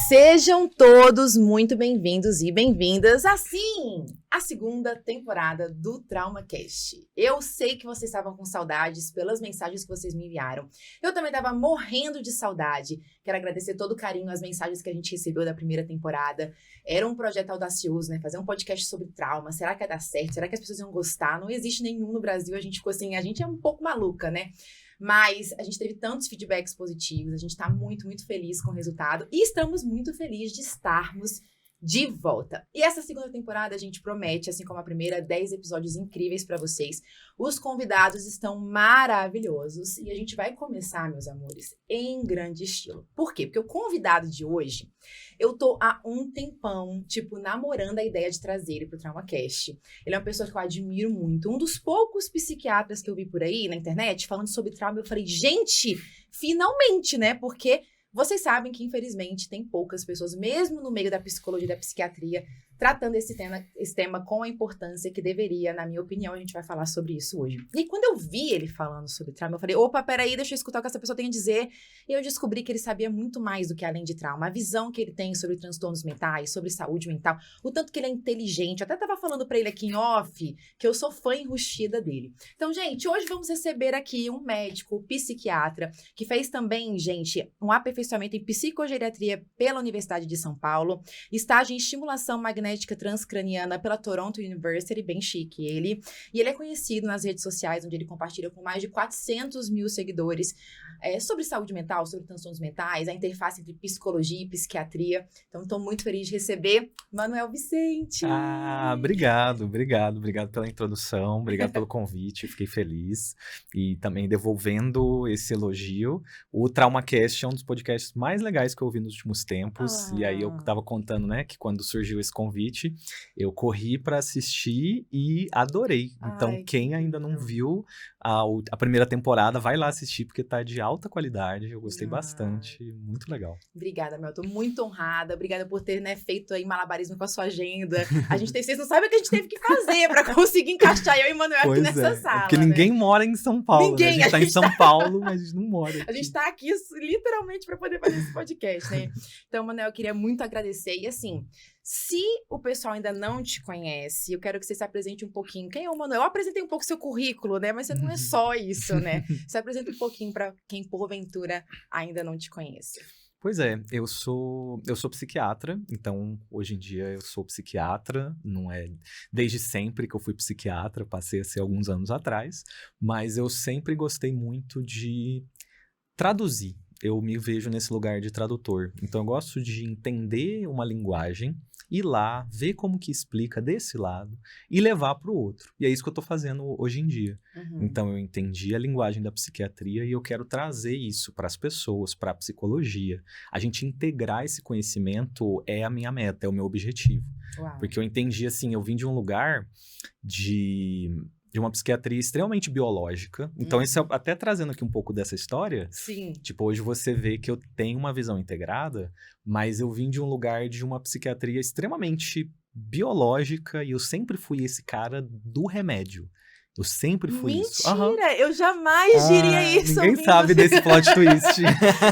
Sejam todos muito bem-vindos e bem-vindas, assim, à segunda temporada do TraumaCast. Eu sei que vocês estavam com saudades pelas mensagens que vocês me enviaram. Eu também estava morrendo de saudade. Quero agradecer todo o carinho, as mensagens que a gente recebeu da primeira temporada. Era um projeto audacioso, né? Fazer um podcast sobre trauma. Será que ia dar certo? Será que as pessoas iam gostar? Não existe nenhum no Brasil. A gente ficou assim, a gente é um pouco maluca, né? Mas a gente teve tantos feedbacks positivos, a gente tá muito, muito feliz com o resultado e estamos muito felizes de estarmos de volta. E essa segunda temporada a gente promete, assim como a primeira, 10 episódios incríveis pra vocês. Os convidados estão maravilhosos e a gente vai começar, meus amores, em grande estilo. Por quê? Porque o convidado de hoje, eu tô há um tempão, namorando a ideia de trazer ele pro TraumaCast. Ele é uma pessoa que eu admiro muito. Um dos poucos psiquiatras que eu vi por aí na internet falando sobre trauma. Eu falei, gente, finalmente, né? Porque vocês sabem que, infelizmente, tem poucas pessoas, mesmo no meio da psicologia e da psiquiatria, tratando esse tema com a importância que deveria, na minha opinião. A gente vai falar sobre isso hoje. E quando eu vi ele falando sobre trauma, eu falei, opa, peraí, deixa eu escutar o que essa pessoa tem a dizer. E eu descobri que ele sabia muito mais do que além de trauma. A visão que ele tem sobre transtornos mentais, sobre saúde mental, o tanto que ele é inteligente. Eu até tava falando pra ele aqui em off, que eu sou fã enrustida dele. Então, gente, hoje vamos receber aqui um médico, psiquiatra, que fez também, gente, um aperfeiçoamento em psicogeriatria pela Universidade de São Paulo, estágio em estimulação magnética transcraniana pela Toronto University, bem chique ele. E ele é conhecido nas redes sociais, onde ele compartilha com mais de 400 mil seguidores sobre saúde mental, sobre transtornos mentais, a interface entre psicologia e psiquiatria. Então, estou muito feliz de receber Manuel Vicente. Obrigado pela introdução, obrigado pelo convite, fiquei feliz. E também devolvendo esse elogio, o TraumaCast é um dos podcasts mais legais que eu ouvi nos últimos tempos. E aí eu tava contando, né, que quando surgiu esse convite, eu corri para assistir e adorei. Então, quem ainda não viu a primeira temporada, vai lá assistir, porque tá de alta qualidade. Eu gostei bastante, muito legal. Obrigada, Mel, tô muito honrada. Obrigada por ter, né, feito aí malabarismo com a sua agenda. Vocês não sabem o que a gente teve que fazer para conseguir encaixar eu e o Manuel aqui nessa sala. Porque ninguém mora em São Paulo, ninguém, né? A gente tá em São Paulo, mas a gente não mora aqui. A gente tá aqui literalmente para poder fazer esse podcast, né? Então, Manuel, eu queria muito agradecer. E assim, se o pessoal ainda não te conhece, eu quero que você se apresente um pouquinho. Quem é o Manuel? Eu apresentei um pouco seu currículo, né? Mas você não é só isso, né? Se apresenta um pouquinho para quem, porventura, ainda não te conhece. Pois é, eu sou psiquiatra, então hoje em dia eu sou psiquiatra, não é desde sempre que eu fui psiquiatra, passei a ser alguns anos atrás, mas eu sempre gostei muito de traduzir. Eu me vejo nesse lugar de tradutor. Então eu gosto de entender uma linguagem, ir lá, ver como que explica desse lado e levar para o outro. E é isso que eu estou fazendo hoje em dia. Então eu entendi a linguagem da psiquiatria e eu quero trazer isso para as pessoas, para a psicologia. A gente integrar esse conhecimento é a minha meta, é o meu objetivo. Uau. Porque eu entendi assim, eu vim de um lugar de uma psiquiatria extremamente biológica. Então, isso até trazendo aqui um pouco dessa história. Sim. Hoje você vê que eu tenho uma visão integrada, mas eu vim de um lugar de uma psiquiatria extremamente biológica e eu sempre fui esse cara do remédio. Eu sempre fui isso. Mentira! Eu jamais diria isso. Ninguém sabe desse plot twist.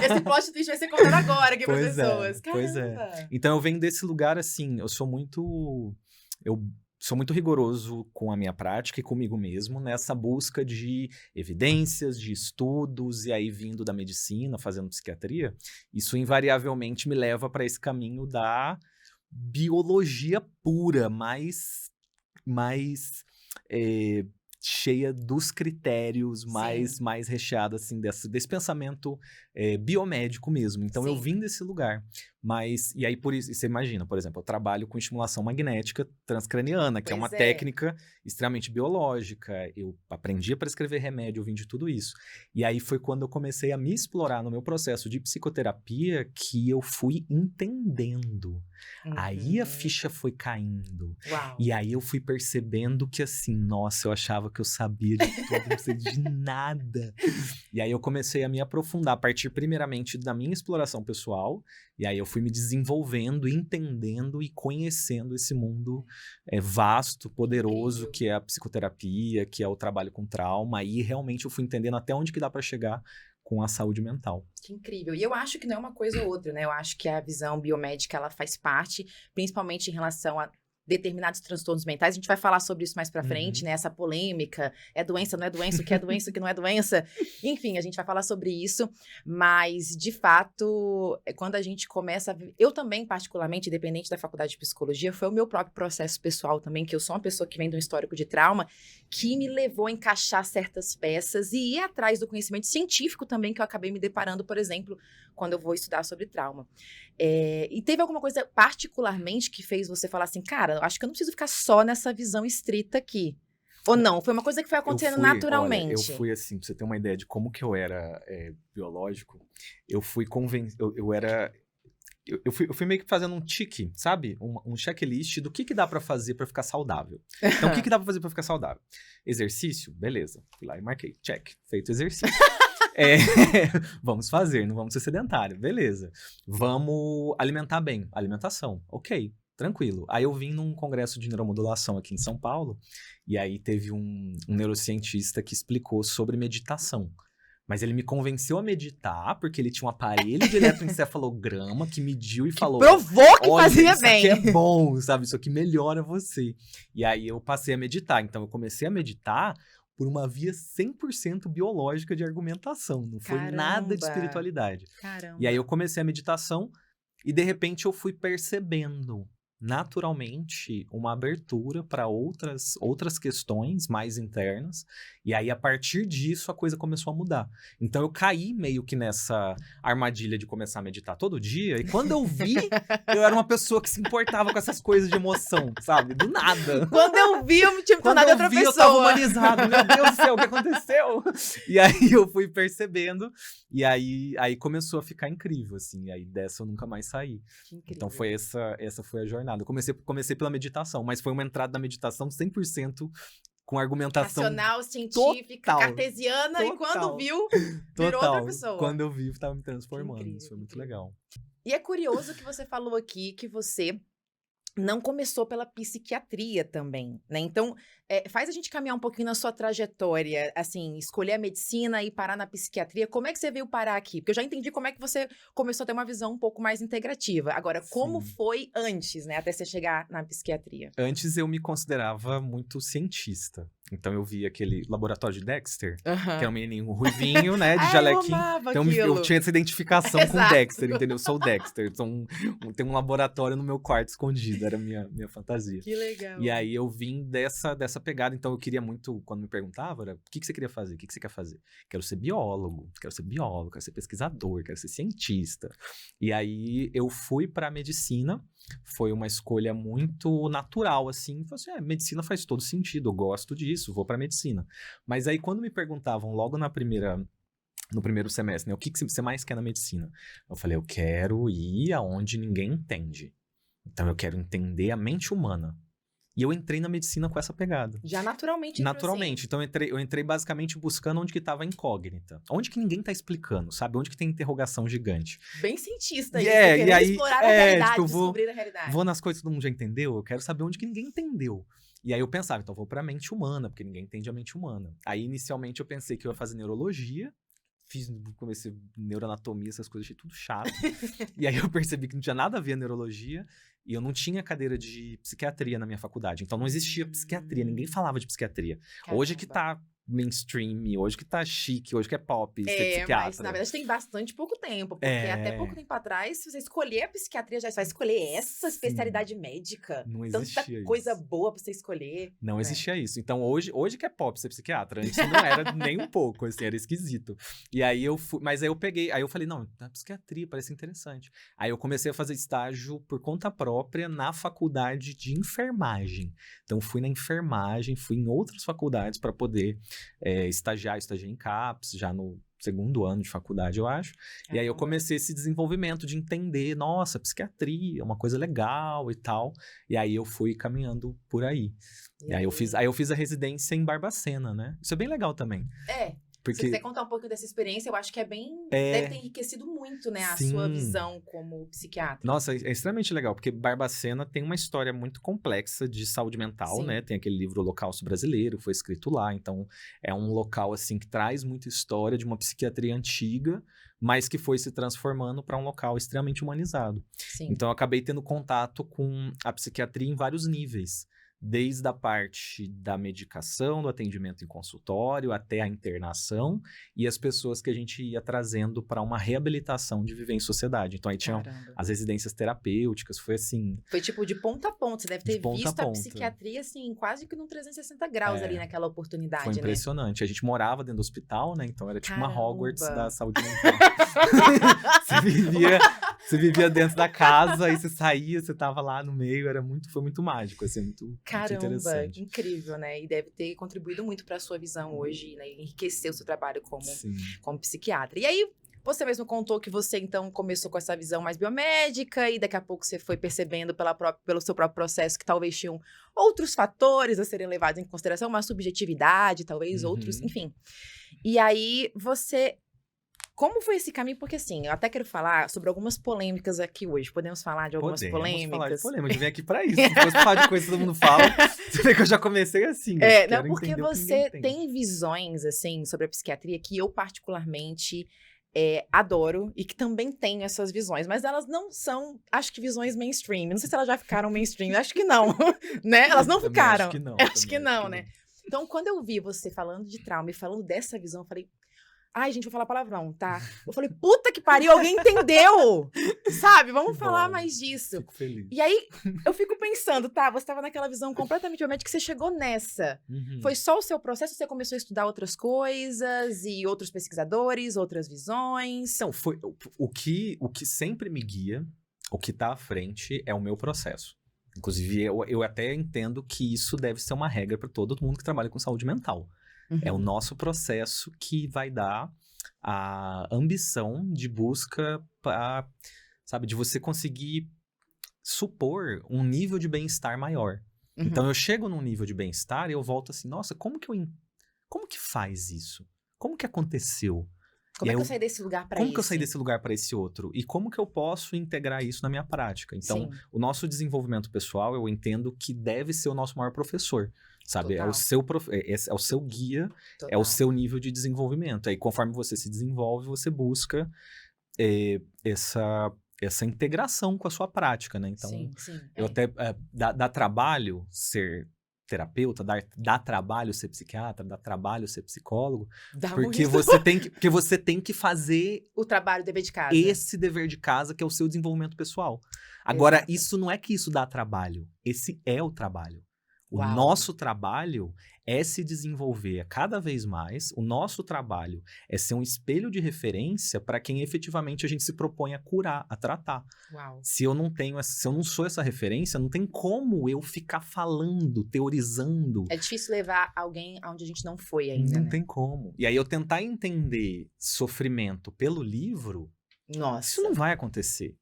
Esse plot twist vai ser contado agora aqui para as pessoas. Pois é. Então, eu venho desse lugar assim, eu sou muito rigoroso com a minha prática e comigo mesmo nessa busca de evidências, de estudos, e aí vindo da medicina, fazendo psiquiatria, isso invariavelmente me leva para esse caminho da biologia pura, mais cheia dos critérios, mais recheada assim, desse pensamento biomédico mesmo. Então, eu vim desse lugar. Mas, e aí por isso, você imagina, por exemplo, eu trabalho com estimulação magnética transcraniana, que é uma técnica extremamente biológica. Eu aprendi a prescrever remédio, eu vim de tudo isso. E aí foi quando eu comecei a me explorar no meu processo de psicoterapia que eu fui entendendo. Aí a ficha foi caindo. Uau. E aí eu fui percebendo que assim, nossa, eu achava que eu sabia de tudo, não sei de nada. E aí eu comecei a me aprofundar a partir primeiramente da minha exploração pessoal. E aí eu fui me desenvolvendo, entendendo e conhecendo esse mundo vasto, poderoso, que é a psicoterapia, que é o trabalho com trauma. E realmente eu fui entendendo até onde que dá para chegar com a saúde mental. Que incrível. E eu acho que não é uma coisa ou outra, né? Eu acho que a visão biomédica, ela faz parte, principalmente em relação a determinados transtornos mentais. A gente vai falar sobre isso mais pra frente, né? Essa polêmica, é doença, não é doença, o que é doença, o que não é doença. Enfim, a gente vai falar sobre isso, mas, de fato, quando a gente começa a... Eu também, particularmente, independente da faculdade de psicologia, foi o meu próprio processo pessoal também, que eu sou uma pessoa que vem de um histórico de trauma, que me levou a encaixar certas peças e ir atrás do conhecimento científico também, que eu acabei me deparando, por exemplo, quando eu vou estudar sobre trauma. E teve alguma coisa particularmente que fez você falar assim, cara, eu acho que eu não preciso ficar só nessa visão estrita aqui. Ou não? Foi uma coisa que foi acontecendo naturalmente? Olha, eu fui assim, pra você ter uma ideia de como que eu era biológico, eu fui convencido, eu fui meio que fazendo um tique, sabe? Um checklist do que dá pra fazer pra ficar saudável. Então, o que dá pra fazer pra ficar saudável? Exercício? Beleza. Fui lá e marquei. Check. Feito exercício. Vamos fazer, não vamos ser sedentário. Beleza. Vamos alimentar bem. Alimentação. Ok. Tranquilo. Aí eu vim num congresso de neuromodulação aqui em São Paulo, e aí teve um neurocientista que explicou sobre meditação. Mas ele me convenceu a meditar, porque ele tinha um aparelho de eletroencefalograma que mediu e falou... Provou que fazia isso bem. Isso aqui é bom, sabe? Isso aqui melhora você. E aí eu passei a meditar. Então eu comecei a meditar por uma via 100% biológica de argumentação. Não foi nada de espiritualidade. Caramba. E aí eu comecei a meditação e de repente eu fui percebendo naturalmente uma abertura para outras questões mais internas, e aí a partir disso a coisa começou a mudar. Então eu caí meio que nessa armadilha de começar a meditar todo dia, e quando eu vi, eu era uma pessoa que se importava com essas coisas de emoção, sabe? Do nada. Quando eu vi, eu me tinha me tornado outra pessoa. Eu tava humanizado, meu Deus do céu, o que aconteceu? E aí eu fui percebendo, e aí começou a ficar incrível, assim, e aí dessa eu nunca mais saí. Então foi essa foi a jornada. Eu comecei pela meditação, mas foi uma entrada na meditação 100% com argumentação racional, científica, total, cartesiana, e quando viu, virou outra pessoa. Quando eu vi, estava me transformando. Isso foi muito legal. E é curioso que você falou aqui que você não começou pela psiquiatria também, né? Então, faz a gente caminhar um pouquinho na sua trajetória, assim, escolher a medicina e parar na psiquiatria. Como é que você veio parar aqui? Porque eu já entendi como é que você começou a ter uma visão um pouco mais integrativa. Agora, como foi antes, né, até você chegar na psiquiatria? Antes eu me considerava muito cientista. Então eu vi aquele laboratório de Dexter, que era um menininho ruivinho, né, de jalequinho. Então eu tinha essa identificação com o Dexter, entendeu? Eu sou o Dexter. Então tem um laboratório no meu quarto escondido, era a minha fantasia. Que legal. E aí eu vim dessa pegada, então eu queria muito, quando me perguntava, era, o que você queria fazer? O que você quer fazer? Quero ser biólogo, quero ser pesquisador, quero ser cientista. E aí eu fui pra medicina, foi uma escolha muito natural, assim. Falei assim, medicina faz todo sentido, eu gosto disso, vou pra medicina. Mas aí quando me perguntavam logo no primeiro semestre, né, o que você mais quer na medicina? Eu falei, eu quero ir aonde ninguém entende. Então eu quero entender a mente humana. E eu entrei na medicina com essa pegada. Já naturalmente. Naturalmente. Então eu entrei basicamente buscando onde que estava a incógnita. Onde que ninguém tá explicando, sabe? Onde que tem interrogação gigante. Bem cientista isso. E aí, explorar a realidade, descobrir a realidade. Vou nas coisas que todo mundo já entendeu, eu quero saber onde que ninguém entendeu. E aí eu pensava, então eu vou pra mente humana, porque ninguém entende a mente humana. Aí inicialmente eu pensei que eu ia fazer neurologia. Comecei neuroanatomia, essas coisas, achei tudo chato. E aí eu percebi que não tinha nada a ver a neurologia. E eu não tinha cadeira de psiquiatria na minha faculdade. Então não existia psiquiatria, ninguém falava de psiquiatria. Caramba. Hoje que tá mainstream, hoje que tá chique, hoje que é pop, ser psiquiatra. Mas na verdade tem bastante pouco tempo, porque até pouco tempo atrás, se você escolher a psiquiatria, já vai escolher essa especialidade médica. Não existia tanta coisa boa pra você escolher. Não existia isso. Então hoje que é pop ser psiquiatra, antes não era nem um pouco, assim, era esquisito. E aí eu fui, mas aí eu peguei, aí eu falei, não, a psiquiatria parece interessante. Aí eu comecei a fazer estágio por conta própria na faculdade de enfermagem. Então fui na enfermagem, fui em outras faculdades para poder estagiei em CAPS, já no segundo ano de faculdade, eu acho. E aí eu comecei esse desenvolvimento de entender, nossa, psiquiatria é uma coisa legal e tal. E aí eu fui caminhando por aí. E aí eu fiz a residência em Barbacena, né? Isso é bem legal também. Porque, Se você contar um pouco dessa experiência, eu acho que deve ter enriquecido muito, né, a sim. sua visão como psiquiatra. Nossa, é extremamente legal, porque Barbacena tem uma história muito complexa de saúde mental, Sim. né? Tem aquele livro Holocausto Brasileiro, foi escrito lá. Então, é um local, assim, que traz muita história de uma psiquiatria antiga, mas que foi se transformando para um local extremamente humanizado. Sim. Então, eu acabei tendo contato com a psiquiatria em vários níveis. Desde a parte da medicação, do atendimento em consultório, até a internação e as pessoas que a gente ia trazendo para uma reabilitação de viver em sociedade. Então aí tinham Caramba. as residências terapêuticas, foi assim, Foi tipo de ponta a ponta. Você deve ter de ponta a visto a ponta. psiquiatria, assim, quase que num 360 graus É. ali naquela oportunidade, Foi né? impressionante. A gente morava dentro do hospital, né? Então era tipo uma Caramba. Hogwarts da saúde mental. Você vivia dentro da casa, aí você saía, você tava lá no meio, foi muito mágico, assim, muito Caramba, interessante. incrível, né? E deve ter contribuído muito para a sua visão hoje, né? Enriquecer o seu trabalho Sim. como psiquiatra. E aí, você mesmo contou que você, então, começou com essa visão mais biomédica e daqui a pouco você foi percebendo pelo seu próprio processo que talvez tinham outros fatores a serem levados em consideração, uma subjetividade, talvez outros, enfim. E aí, como foi esse caminho? Porque, assim, eu até quero falar sobre algumas polêmicas aqui hoje. Podemos falar de algumas polêmicas? Falar de polêmica. Eu vim aqui pra isso. Se fosse falar de coisa que todo mundo fala, você vê que eu já comecei assim. Não, porque você tem visões, assim, sobre a psiquiatria que eu particularmente adoro e que também tenho essas visões. Mas elas não são, acho que, visões mainstream. Não sei se elas já ficaram mainstream. Acho que não, né? Elas não ficaram. Acho que não. Acho que não, né? Então, quando eu vi você falando de trauma e falando dessa visão, eu falei... Ai, gente, vou falar palavrão, tá? Eu falei, puta que pariu, alguém entendeu! Sabe? Vamos falar mais disso. Fico feliz. E aí, eu fico pensando, tá? Você tava naquela visão completamente biomédica que você chegou nessa. Foi só o seu processo? Você começou a estudar outras coisas e outros pesquisadores, outras visões? Não, foi o que sempre me guia, o que tá à frente é o meu processo. Inclusive, eu até entendo que isso deve ser uma regra para todo mundo que trabalha com saúde mental. É o nosso processo que vai dar a ambição de busca, sabe, de você conseguir supor um nível de bem-estar maior. Então, eu chego num nível de bem-estar e eu volto assim, nossa, como que faz isso? Como que aconteceu? Como é que eu saí desse lugar para esse? Como que eu saí desse lugar para esse outro? E como que eu posso integrar isso na minha prática? Então, o nosso desenvolvimento pessoal, eu entendo que deve ser o nosso maior professor. Sabe? É o seu guia, é o seu nível de desenvolvimento. Aí, conforme você se desenvolve, você busca essa integração com a sua prática, né? Então, eu até... dá trabalho ser terapeuta, dá trabalho ser psiquiatra, dá trabalho ser psicólogo, porque você tem que fazer... O trabalho, o dever de casa. Esse dever de casa, que é o seu desenvolvimento pessoal. Agora, isso não é que isso dá trabalho. Esse é o trabalho. O nosso trabalho é se desenvolver cada vez mais. O nosso trabalho é ser um espelho de referência para quem efetivamente a gente se propõe a curar, a tratar. Se eu não sou essa referência, não tem como eu ficar falando, teorizando. É difícil levar alguém aonde a gente não foi ainda, Não tem como. E aí eu tentar entender sofrimento pelo livro, isso não vai acontecer.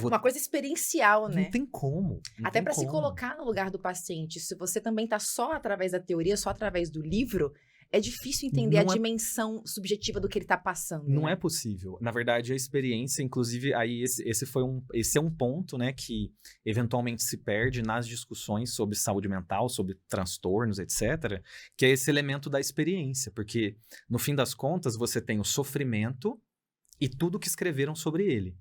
Uma coisa experiencial, né? Não tem como. Até para se colocar no lugar do paciente. Se você também tá só através da teoria, só através do livro, é difícil entender a dimensão subjetiva do que ele tá passando. Não é possível. Na verdade, a experiência, inclusive, aí esse é um ponto, né, que eventualmente se perde nas discussões sobre saúde mental, sobre transtornos, etc., que é esse elemento da experiência. Porque, no fim das contas, você tem o sofrimento e tudo que escreveram sobre ele.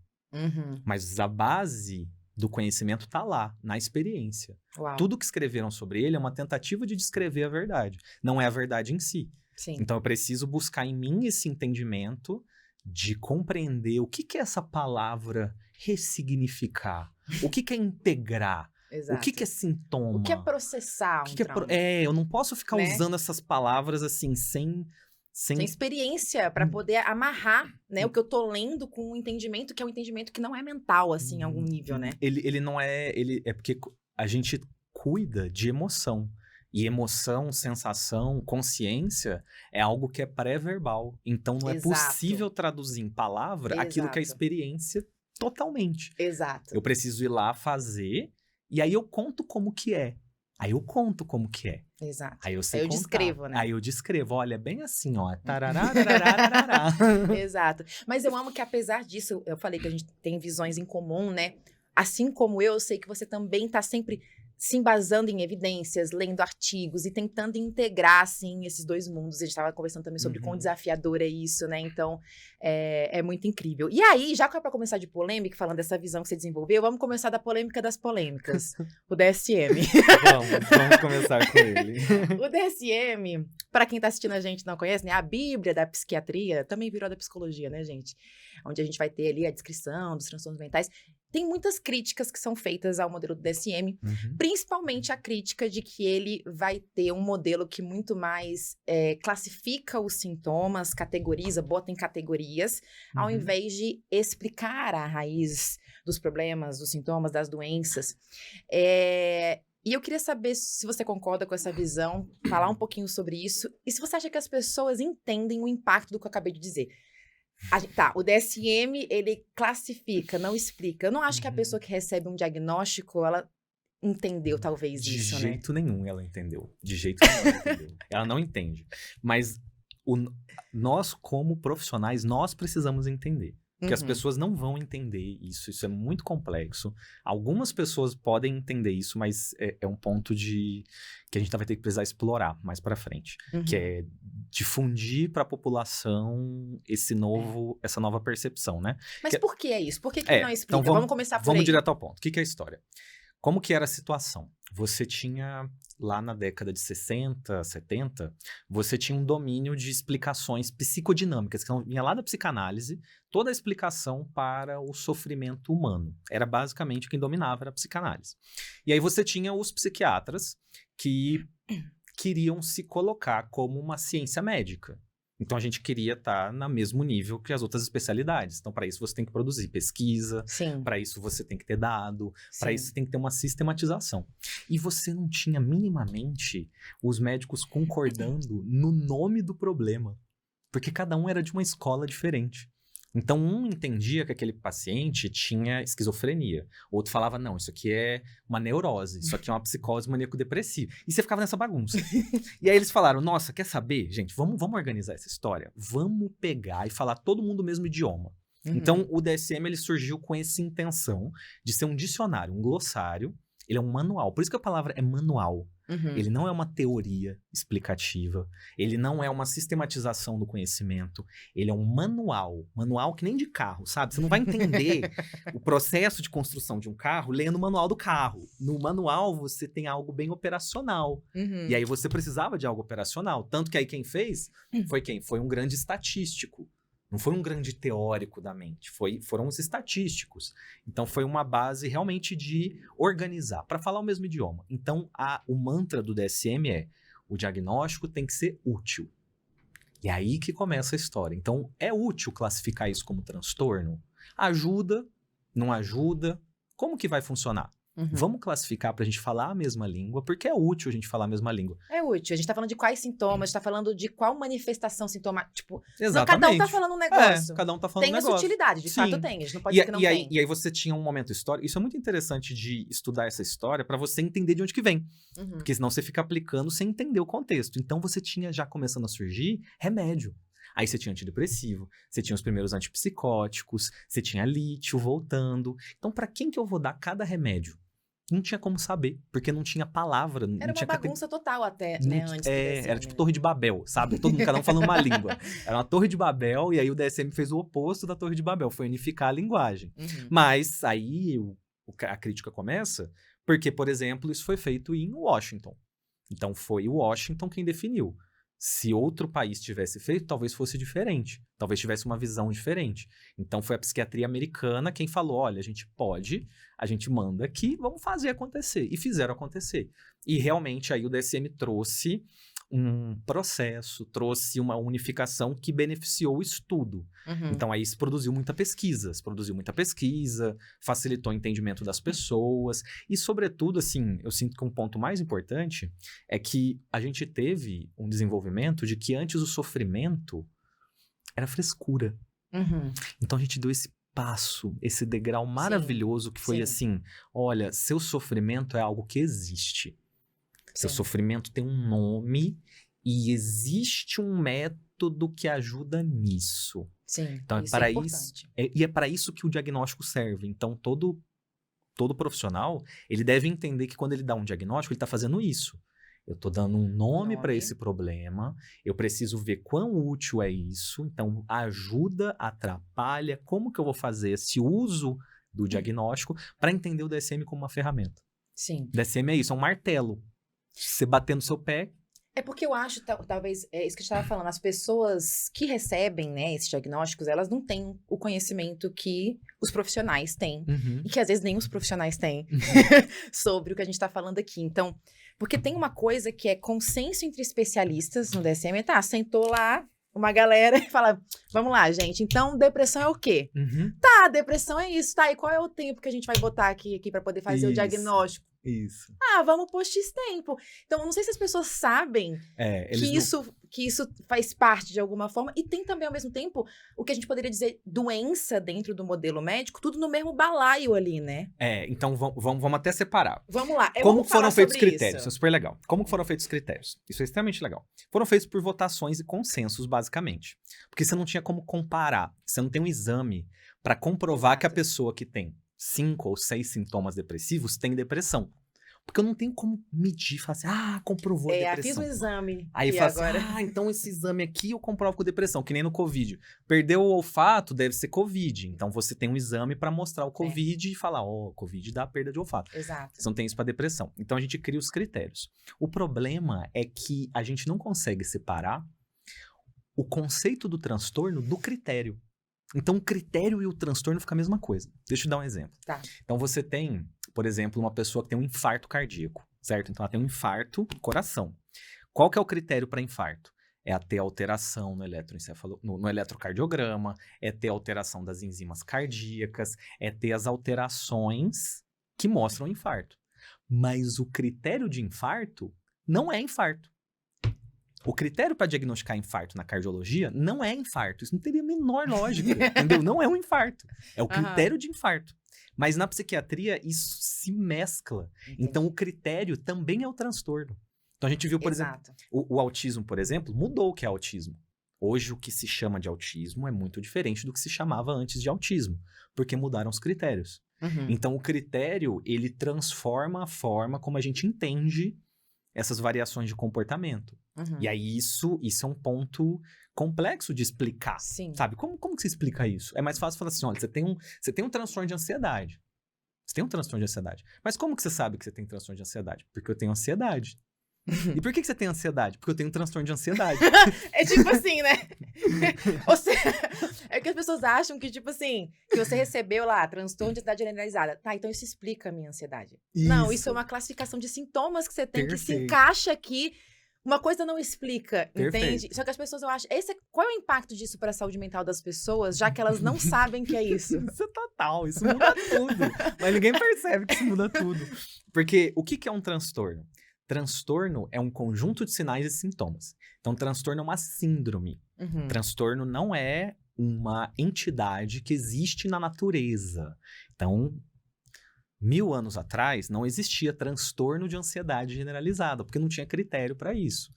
Mas a base do conhecimento está lá, na experiência. Tudo que escreveram sobre ele é uma tentativa de descrever a verdade. Não é a verdade em si. Então, eu preciso buscar em mim esse entendimento de compreender o que é essa palavra ressignificar. O que é integrar. O que é sintoma. O que é processar trauma. Eu não posso ficar usando essas palavras assim, sem experiência para poder amarrar, né, o que eu tô lendo com um entendimento que é um entendimento que não é mental, assim, em algum nível, né? Ele não é... É porque a gente cuida de emoção. E emoção, sensação, consciência é algo que é pré-verbal. Então, não é possível traduzir em palavra aquilo que é experiência totalmente. Eu preciso ir lá fazer e aí eu conto como que é. Aí eu conto como que é. Exato. Aí eu sei Aí eu contar. descrevo, né? Aí eu descrevo, olha, bem assim, ó. Tararararararará. Exato. Mas eu amo que, apesar disso, eu falei que a gente tem visões em comum, né? Assim como eu sei que você também tá sempre se embasando em evidências, lendo artigos e tentando integrar, assim, esses dois mundos. A gente estava conversando também sobre quão desafiador é isso, né? Então, é muito incrível. E aí, já que é para começar de polêmica, falando dessa visão que você desenvolveu, vamos começar da polêmica das polêmicas. O DSM. Vamos começar com ele. O DSM, para quem tá assistindo a gente e não conhece, né? A Bíblia da psiquiatria também virou da psicologia, né, gente? Onde a gente vai ter ali a descrição dos transtornos mentais. Tem muitas críticas que são feitas ao modelo do DSM, principalmente a crítica de que ele vai ter um modelo que muito mais classifica os sintomas, categoriza, bota em categorias, ao invés de explicar a raiz dos problemas, dos sintomas, das doenças. E eu queria saber se você concorda com essa visão, falar um pouquinho sobre isso, e se você acha que as pessoas entendem o impacto do que eu acabei de dizer. O DSM, ele classifica, não explica. Eu não acho que a pessoa que recebe um diagnóstico, ela entendeu talvez isso, né? De jeito nenhum ela entendeu. De jeito nenhum ela entendeu. Ela não entende. Mas nós, como profissionais, nós precisamos entender. Porque as pessoas não vão entender isso. Isso é muito complexo. Algumas pessoas podem entender isso, mas é um ponto que a gente vai ter que precisar explorar mais pra frente. Que é difundir pra população essa nova percepção, né? Mas por que é isso? Por que não explica? Então vamos começar por aí. Vamos direto ao ponto. O que é a história? Como que era a situação? Você tinha, lá na década de 60, 70, você tinha um domínio de explicações psicodinâmicas, que vinha lá da psicanálise, toda a explicação para o sofrimento humano. Era basicamente quem dominava era a psicanálise. E aí você tinha os psiquiatras que queriam se colocar como uma ciência médica. Então, a gente queria estar no mesmo nível que as outras especialidades. Então, para isso, você tem que produzir pesquisa. Para isso, você tem que ter dado. Para isso, tem que ter uma sistematização. E você não tinha minimamente os médicos concordando no nome do problema. Porque cada um era de uma escola diferente. Então, um entendia que aquele paciente tinha esquizofrenia. O outro falava, não, isso aqui é uma neurose. Isso aqui é uma psicose maníaco-depressiva. E você ficava nessa bagunça. E aí eles falaram, nossa, quer saber? Gente, vamos organizar essa história. Vamos pegar e falar todo mundo o mesmo idioma. Então, o DSM ele surgiu com essa intenção de ser um dicionário, um glossário. Ele é um manual. Por isso que a palavra é manual. Ele não é uma teoria explicativa. Ele não é uma sistematização do conhecimento. Ele é um manual. Manual que nem de carro, sabe? Você não vai entender o processo de construção de um carro lendo o manual do carro. No manual, você tem algo bem operacional. E aí, você precisava de algo operacional. Tanto que aí quem fez foi quem? Foi um grande estatístico. Não foi um grande teórico da mente, foram os estatísticos. Então, foi uma base realmente de organizar, para falar o mesmo idioma. Então, o mantra do DSM é, o diagnóstico tem que ser útil. E aí que começa a história. Então, é útil classificar isso como transtorno? Ajuda? Não ajuda? Como que vai funcionar? Vamos classificar pra gente falar a mesma língua, porque é útil a gente falar a mesma língua. É útil. A gente tá falando de quais sintomas, a gente tá falando de qual manifestação sintomática. Tipo, exatamente. Cada um tá falando um negócio. Cada um tá falando um negócio. Tem essa utilidade, de fato tem. A gente não pode dizer que não tem. E aí você tinha um momento histórico. Isso é muito interessante de estudar essa história pra você entender de onde que vem. Porque senão você fica aplicando sem entender o contexto. Então você tinha já começando a surgir remédio. Aí você tinha antidepressivo, você tinha os primeiros antipsicóticos, você tinha lítio voltando. Então, pra quem que eu vou dar cada remédio? Não tinha como saber, porque não tinha palavra. Era uma bagunça total até, né, antes do DSM. Era tipo Torre de Babel, sabe? Todo mundo, cada um falando uma língua. Era uma Torre de Babel, e aí o DSM fez o oposto da Torre de Babel, foi unificar a linguagem. Mas aí a crítica começa, porque, por exemplo, isso foi feito em Washington. Então foi Washington quem definiu. Se outro país tivesse feito, talvez fosse diferente. Talvez tivesse uma visão diferente. Então, foi a psiquiatria americana quem falou, olha, a gente manda aqui, vamos fazer acontecer. E fizeram acontecer. E, realmente, aí o DSM trouxe um processo, trouxe uma unificação que beneficiou o estudo. Então, aí se produziu muita pesquisa, facilitou o entendimento das pessoas e, sobretudo, assim, eu sinto que um ponto mais importante é que a gente teve um desenvolvimento de que antes o sofrimento era frescura. Então, a gente deu esse passo, esse degrau maravilhoso que foi assim, olha, seu sofrimento é algo que existe. Seu Sim. sofrimento tem um nome e existe um método que ajuda nisso. Sim, Então, isso é importante. e é para isso que o diagnóstico serve. Então, todo profissional, ele deve entender que quando ele dá um diagnóstico, ele está fazendo isso. Eu estou dando um nome para esse problema, eu preciso ver quão útil é isso, então ajuda, atrapalha, como que eu vou fazer esse uso do diagnóstico para entender o DSM como uma ferramenta. Sim. DSM é isso, é um martelo. Você bater no seu pé. É porque eu acho, talvez, é isso que a gente estava falando, as pessoas que recebem, né, esses diagnósticos, elas não têm o conhecimento que os profissionais têm, e que às vezes nem os profissionais têm, sobre o que a gente está falando aqui. Então, porque tem uma coisa que é consenso entre especialistas no DSM, tá, sentou lá uma galera e fala, vamos lá, gente, então depressão é o quê? Tá, depressão é isso, tá, e qual é o tempo que a gente vai botar aqui para poder fazer o diagnóstico? Isso. Ah, vamos pôr X tempo. Então, eu não sei se as pessoas sabem que isso faz parte de alguma forma. E tem também, ao mesmo tempo, o que a gente poderia dizer doença dentro do modelo médico, tudo no mesmo balaio ali, né? Então vamos até separar. Vamos lá. Como foram feitos os critérios? Isso é super legal. Como foram feitos os critérios? Isso é extremamente legal. Foram feitos por votações e consensos, basicamente. Porque você não tinha como comparar. Você não tem um exame para comprovar que a pessoa que tem 5 ou 6 sintomas depressivos tem depressão. Porque eu não tenho como medir, falar assim, comprovou a depressão. Fiz um exame. Aí fala assim, então esse exame aqui eu comprovo com depressão, que nem no Covid. Perdeu o olfato, deve ser Covid. Então você tem um exame para mostrar o Covid e falar, Covid dá perda de olfato. Exato. Você não tem isso para depressão. Então a gente cria os critérios. O problema é que a gente não consegue separar o conceito do transtorno do critério. Então, o critério e o transtorno ficam a mesma coisa. Deixa eu dar um exemplo. Tá. Então, você tem, por exemplo, uma pessoa que tem um infarto cardíaco, certo? Então, ela tem um infarto do coração. Qual que é o critério para infarto? É ter alteração no eletrocardiograma, é ter alteração das enzimas cardíacas, é ter as alterações que mostram o infarto. Mas o critério de infarto não é infarto. O critério para diagnosticar infarto na cardiologia não é infarto. Isso não teria a menor lógica, entendeu? Não é um infarto. É o critério de infarto. Mas na psiquiatria, isso se mescla. Entendi. Então, o critério também é o transtorno. Então, a gente viu, por exemplo, o autismo, por exemplo, mudou o que é autismo. Hoje, o que se chama de autismo é muito diferente do que se chamava antes de autismo, porque mudaram os critérios. Então, o critério, ele transforma a forma como a gente entende essas variações de comportamento. E aí, isso é um ponto complexo de explicar. Sim. Sabe? Como que se explica isso? É mais fácil falar assim, olha, você tem um transtorno de ansiedade. Você tem um transtorno de ansiedade. Mas como que você sabe que você tem transtorno de ansiedade? Porque eu tenho ansiedade. E por que você tem ansiedade? Porque eu tenho um transtorno de ansiedade. É tipo assim, né? Ou seja, é que as pessoas acham que, tipo assim, que você recebeu lá, transtorno de ansiedade generalizada. Tá, então isso explica a minha ansiedade. Não, isso é uma classificação de sintomas que você tem que se encaixa aqui. Uma coisa não explica, entende? Só que as pessoas, eu acho... Qual é o impacto disso para a saúde mental das pessoas, já que elas não sabem que é isso? Isso é total, isso muda tudo. Mas ninguém percebe que isso muda tudo. Porque o que é um transtorno? Transtorno é um conjunto de sinais e sintomas. Então, transtorno é uma síndrome. Transtorno não é uma entidade que existe na natureza. Então, 1000 anos atrás, não existia transtorno de ansiedade generalizada, porque não tinha critério para isso.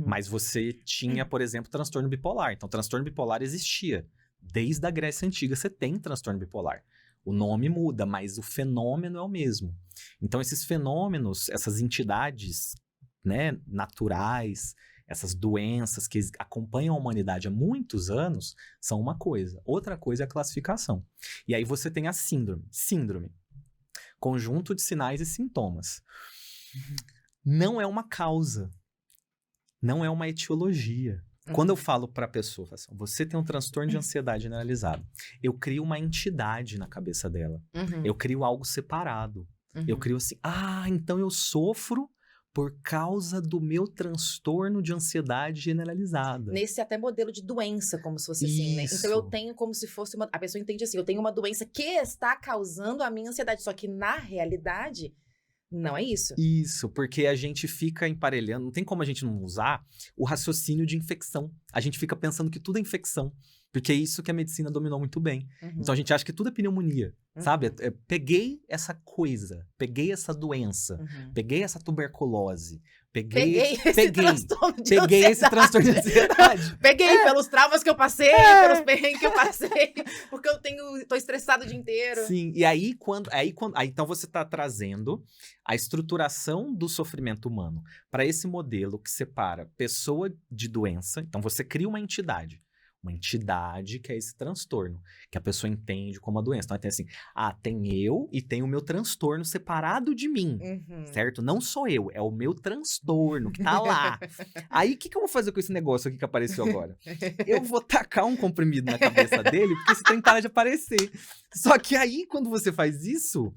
Mas você tinha, por exemplo, transtorno bipolar. Então, transtorno bipolar existia. Desde a Grécia Antiga, você tem transtorno bipolar. O nome muda, mas o fenômeno é o mesmo. Então, esses fenômenos, essas entidades, né, naturais, essas doenças que acompanham a humanidade há muitos anos, são uma coisa. Outra coisa é a classificação. E aí você tem a síndrome. Síndrome. Conjunto de sinais e sintomas. Não é uma causa. Não é uma etiologia. Quando eu falo para a pessoa, assim, você tem um transtorno de ansiedade generalizado, eu crio uma entidade na cabeça dela. Eu crio algo separado. Eu crio assim, então eu sofro por causa do meu transtorno de ansiedade generalizada. Nesse até modelo de doença, como se fosse assim, né? Então eu tenho como se fosse a pessoa entende assim, eu tenho uma doença que está causando a minha ansiedade, só que na realidade... Não é isso? Isso, porque a gente fica emparelhando, não tem como a gente não usar o raciocínio de infecção. A gente fica pensando que tudo é infecção. Porque é isso que a medicina dominou muito bem. Uhum. Então a gente acha que tudo é pneumonia, sabe? Uhum. Peguei essa coisa, peguei essa doença, peguei essa tuberculose, Peguei esse transtorno de peguei esse transtorno de ansiedade. Peguei pelos traumas que eu passei, pelos perrengues que eu passei, porque tô estressado o dia inteiro. Sim, e aí então você está trazendo a estruturação do sofrimento humano para esse modelo que separa pessoa de doença. Então você cria uma entidade que é esse transtorno, que a pessoa entende como a doença. Então, tem assim, tem eu e tem o meu transtorno separado de mim, certo? Não sou eu, é o meu transtorno que tá lá. Aí, o que eu vou fazer com esse negócio aqui que apareceu agora? Eu vou tacar um comprimido na cabeça dele, porque esse trem para de aparecer. Só que aí, quando você faz isso,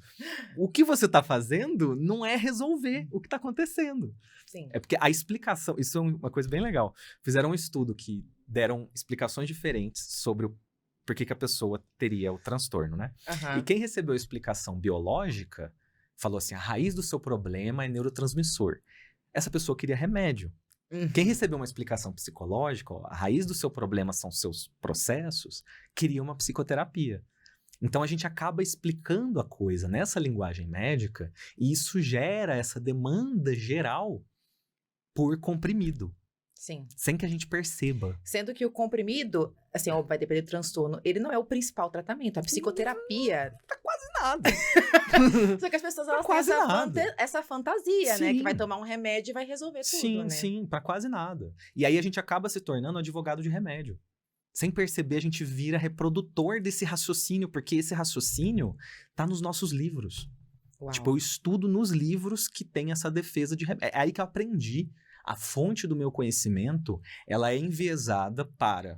o que você tá fazendo não é resolver o que tá acontecendo. Sim. É porque a explicação, isso é uma coisa bem legal. Fizeram um estudo que deram explicações diferentes sobre por que a pessoa teria o transtorno, né? E quem recebeu a explicação biológica falou assim, a raiz do seu problema é neurotransmissor. Essa pessoa queria remédio. Quem recebeu uma explicação psicológica, a raiz do seu problema são seus processos, queria uma psicoterapia. Então a gente acaba explicando a coisa nessa linguagem médica e isso gera essa demanda geral por comprimido. Sim. Sem que a gente perceba. Sendo que o comprimido, assim, ó, vai depender do transtorno, ele não é o principal tratamento. A psicoterapia... Tá quase nada. Só que as pessoas, elas quase têm essa fantasia, né? Sim. Que vai tomar um remédio e vai resolver tudo, né? Sim, pra quase nada. E aí a gente acaba se tornando advogado de remédio. Sem perceber, a gente vira reprodutor desse raciocínio, porque esse raciocínio tá nos nossos livros. Uau. Tipo, eu estudo nos livros que tem essa defesa de remédio. É aí que eu aprendi. A fonte do meu conhecimento, ela é enviesada para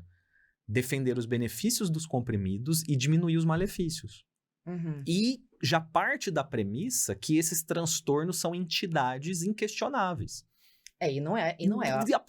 defender os benefícios dos comprimidos e diminuir os malefícios. E já parte da premissa que esses transtornos são entidades inquestionáveis. E não é.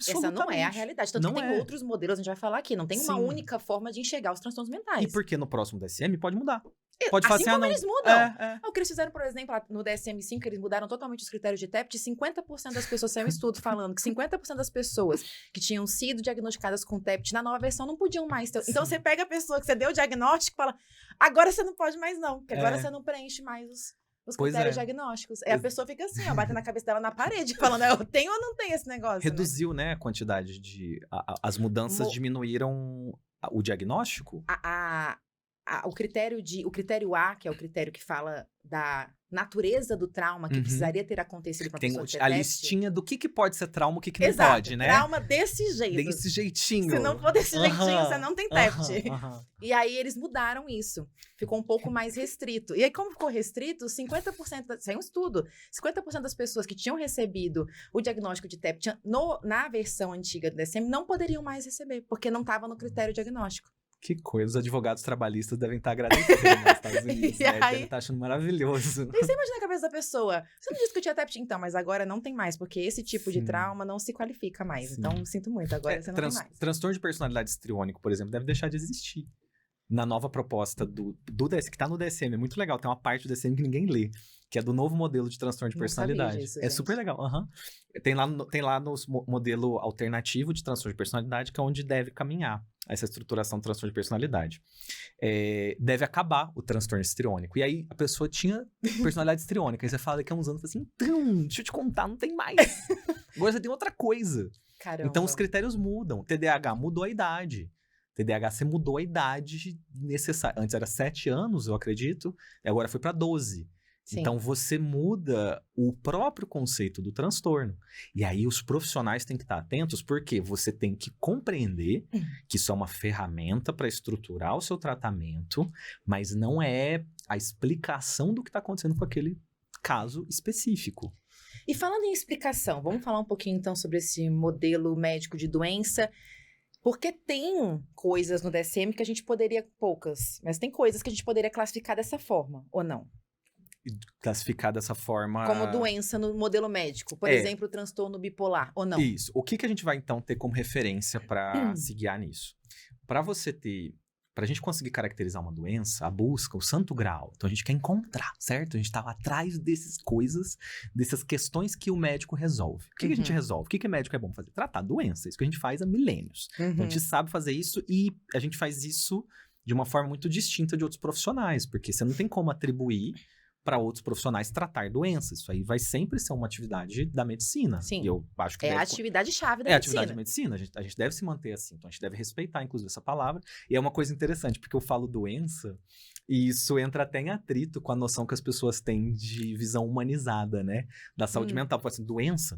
Essa não é a realidade. Tanto que tem outros modelos, a gente vai falar aqui. Não tem uma única forma de enxergar os transtornos mentais. E porque no próximo DSM pode mudar. Pode assim fazer, como eles mudam. O que eles fizeram, por exemplo, no DSM-5, eles mudaram totalmente os critérios de TEPT. 50% das pessoas, saiu um estudo falando que 50% das pessoas que tinham sido diagnosticadas com TEPT na nova versão não podiam mais ter. Então, você pega a pessoa que você deu o diagnóstico e fala, agora você não pode mais não, porque agora você não preenche mais os critérios diagnósticos. Aí a pessoa fica assim, ó, batendo a cabeça dela na parede, falando, eu tenho ou não tenho esse negócio? Reduziu, né, a quantidade de... As mudanças diminuíram o diagnóstico? O critério A, que é o critério que fala da natureza do trauma que precisaria ter acontecido para a pessoa ter a TEPT. listinha do que pode ser trauma, o que não pode, né? Trauma desse jeito. Desse jeitinho. Se não for desse jeitinho, você não tem TEPT. E aí eles mudaram isso. Ficou um pouco mais restrito. E aí, como ficou restrito, 50%, sem um estudo, 50% das pessoas que tinham recebido o diagnóstico de TEPT na versão antiga do DSM não poderiam mais receber, porque não estava no critério diagnóstico. Que coisa, os advogados trabalhistas devem estar agradecendo nos Estados Unidos, né? Eles devem estar achando maravilhoso. E você imagina a cabeça da pessoa, você não disse que eu tinha TEPT? Então, mas agora não tem mais, porque esse tipo de trauma não se qualifica mais. Então, sinto muito, agora você não tem mais. Transtorno de personalidade histriônico, por exemplo, deve deixar de existir. Na nova proposta do DSM, que tá no DSM, é muito legal, tem uma parte do DSM que ninguém lê, que é do novo modelo de transtorno de personalidade. Disso, é super legal. Tem lá no modelo alternativo de transtorno de personalidade, que é onde deve caminhar essa estruturação do transtorno de personalidade. Deve acabar o transtorno histriônico. E aí a pessoa tinha personalidade histriônica. Aí você fala daqui a uns anos, assim, então, deixa eu te contar, não tem mais. Agora você tem outra coisa. Caramba. Então os critérios mudam. TDAH mudou a idade. TDAH, você mudou a idade necessária. Antes era 7 anos, eu acredito. E agora foi para 12. Sim. Então, você muda o próprio conceito do transtorno. E aí, os profissionais têm que estar atentos, porque você tem que compreender que isso é uma ferramenta para estruturar o seu tratamento, mas não é a explicação do que está acontecendo com aquele caso específico. E falando em explicação, vamos falar um pouquinho, então, sobre esse modelo médico de doença. Porque tem coisas no DSM que a gente poderia... Poucas, mas tem coisas que a gente poderia classificar dessa forma, ou não? Classificar dessa forma... Como doença no modelo médico. Por exemplo, o transtorno bipolar, ou não? Isso. O que a gente vai, então, ter como referência para se guiar nisso? Para pra gente conseguir caracterizar uma doença, a busca, o santo grau. Então a gente quer encontrar, certo? A gente tá atrás dessas questões que o médico resolve. O que a gente resolve? O que o médico é bom fazer? Tratar doença. Isso que a gente faz há milênios. Então a gente sabe fazer isso e a gente faz isso de uma forma muito distinta de outros profissionais, porque você não tem como atribuir para outros profissionais tratar doenças. Isso aí vai sempre ser uma atividade da medicina. Sim. E eu acho que É a atividade-chave da a medicina. atividade da medicina. A gente deve se manter assim. Então, a gente deve respeitar, inclusive, essa palavra. E é uma coisa interessante, porque eu falo doença e isso entra até em atrito com a noção que as pessoas têm de visão humanizada, né? Da saúde mental. Pode ser doença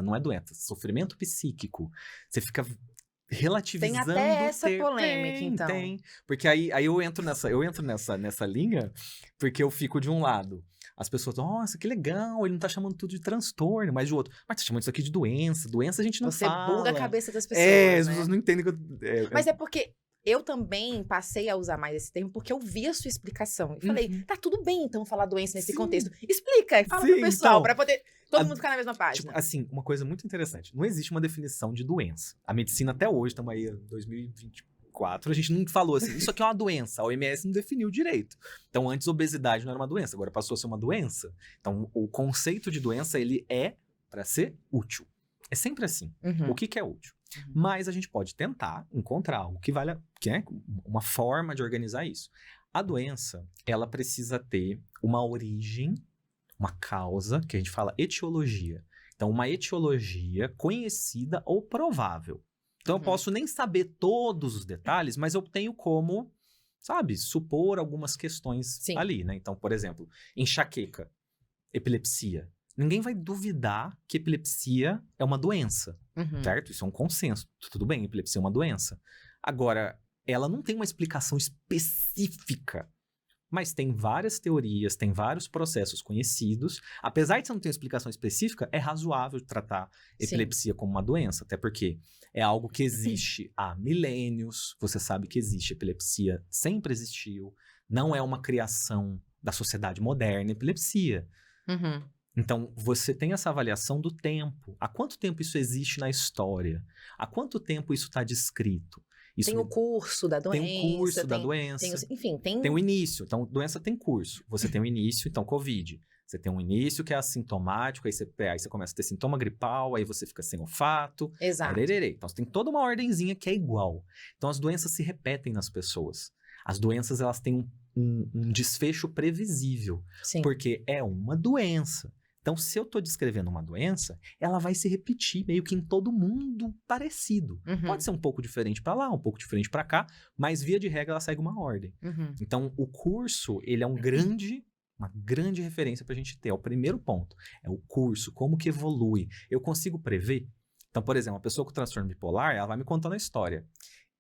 não é doença. Sofrimento psíquico. Você fica relativizando. Tem até essa polêmica, então. Tem. Porque aí eu entro nessa linha, porque eu fico de um lado. As pessoas, nossa, que legal, ele não tá chamando tudo de transtorno, mas de outro. Mas tá chamando isso aqui de doença. Doença a gente não fala. Você buga a cabeça das pessoas, as né? pessoas não entendem que Mas é porque eu também passei a usar mais esse termo porque eu vi a sua explicação. E falei, tá tudo bem então falar doença nesse contexto. Explica e fala pro pessoal, então, pra poder todo mundo ficar na mesma página. Tipo, assim, uma coisa muito interessante. Não existe uma definição de doença. A medicina até hoje, estamos aí em 2024, a gente não falou assim, isso aqui é uma doença. A OMS não definiu direito. Então, antes, obesidade não era uma doença, agora passou a ser uma doença. Então, o conceito de doença, ele é para ser útil. É sempre assim. O que é útil? Mas a gente pode tentar encontrar algo que é uma forma de organizar isso. A doença, ela precisa ter uma origem, uma causa, que a gente fala etiologia. Então, uma etiologia conhecida ou provável. Então, eu posso nem saber todos os detalhes, mas eu tenho como, sabe, supor algumas questões ali, né? Então, por exemplo, enxaqueca, epilepsia. Ninguém vai duvidar que epilepsia é uma doença, certo? Isso é um consenso. Tudo bem, epilepsia é uma doença. Agora, ela não tem uma explicação específica, mas tem várias teorias, tem vários processos conhecidos. Apesar de você não ter uma explicação específica, é razoável tratar epilepsia como uma doença, até porque é algo que existe há milênios. Você sabe que existe epilepsia, sempre existiu. Não é uma criação da sociedade moderna, epilepsia. Então, você tem essa avaliação do tempo. Há quanto tempo isso existe na história? Há quanto tempo isso está descrito? Isso tem o curso da doença. Tem o curso da doença. Enfim, tem... Tem o início. Então, doença tem curso. Você tem o início, então, Covid. Você tem um início que é assintomático, aí você começa a ter sintoma gripal, aí você fica sem olfato. Exato. Então, você tem toda uma ordenzinha que é igual. Então, as doenças se repetem nas pessoas. As doenças, elas têm um desfecho previsível. Porque é uma doença. Então, se eu estou descrevendo uma doença, ela vai se repetir meio que em todo mundo parecido. Pode ser um pouco diferente para lá, um pouco diferente para cá, mas via de regra ela segue uma ordem. Então, o curso, ele é uma grande referência para a gente ter. É o primeiro ponto. É o curso, como que evolui. Eu consigo prever? Então, por exemplo, uma pessoa com transtorno bipolar, ela vai me contando a história.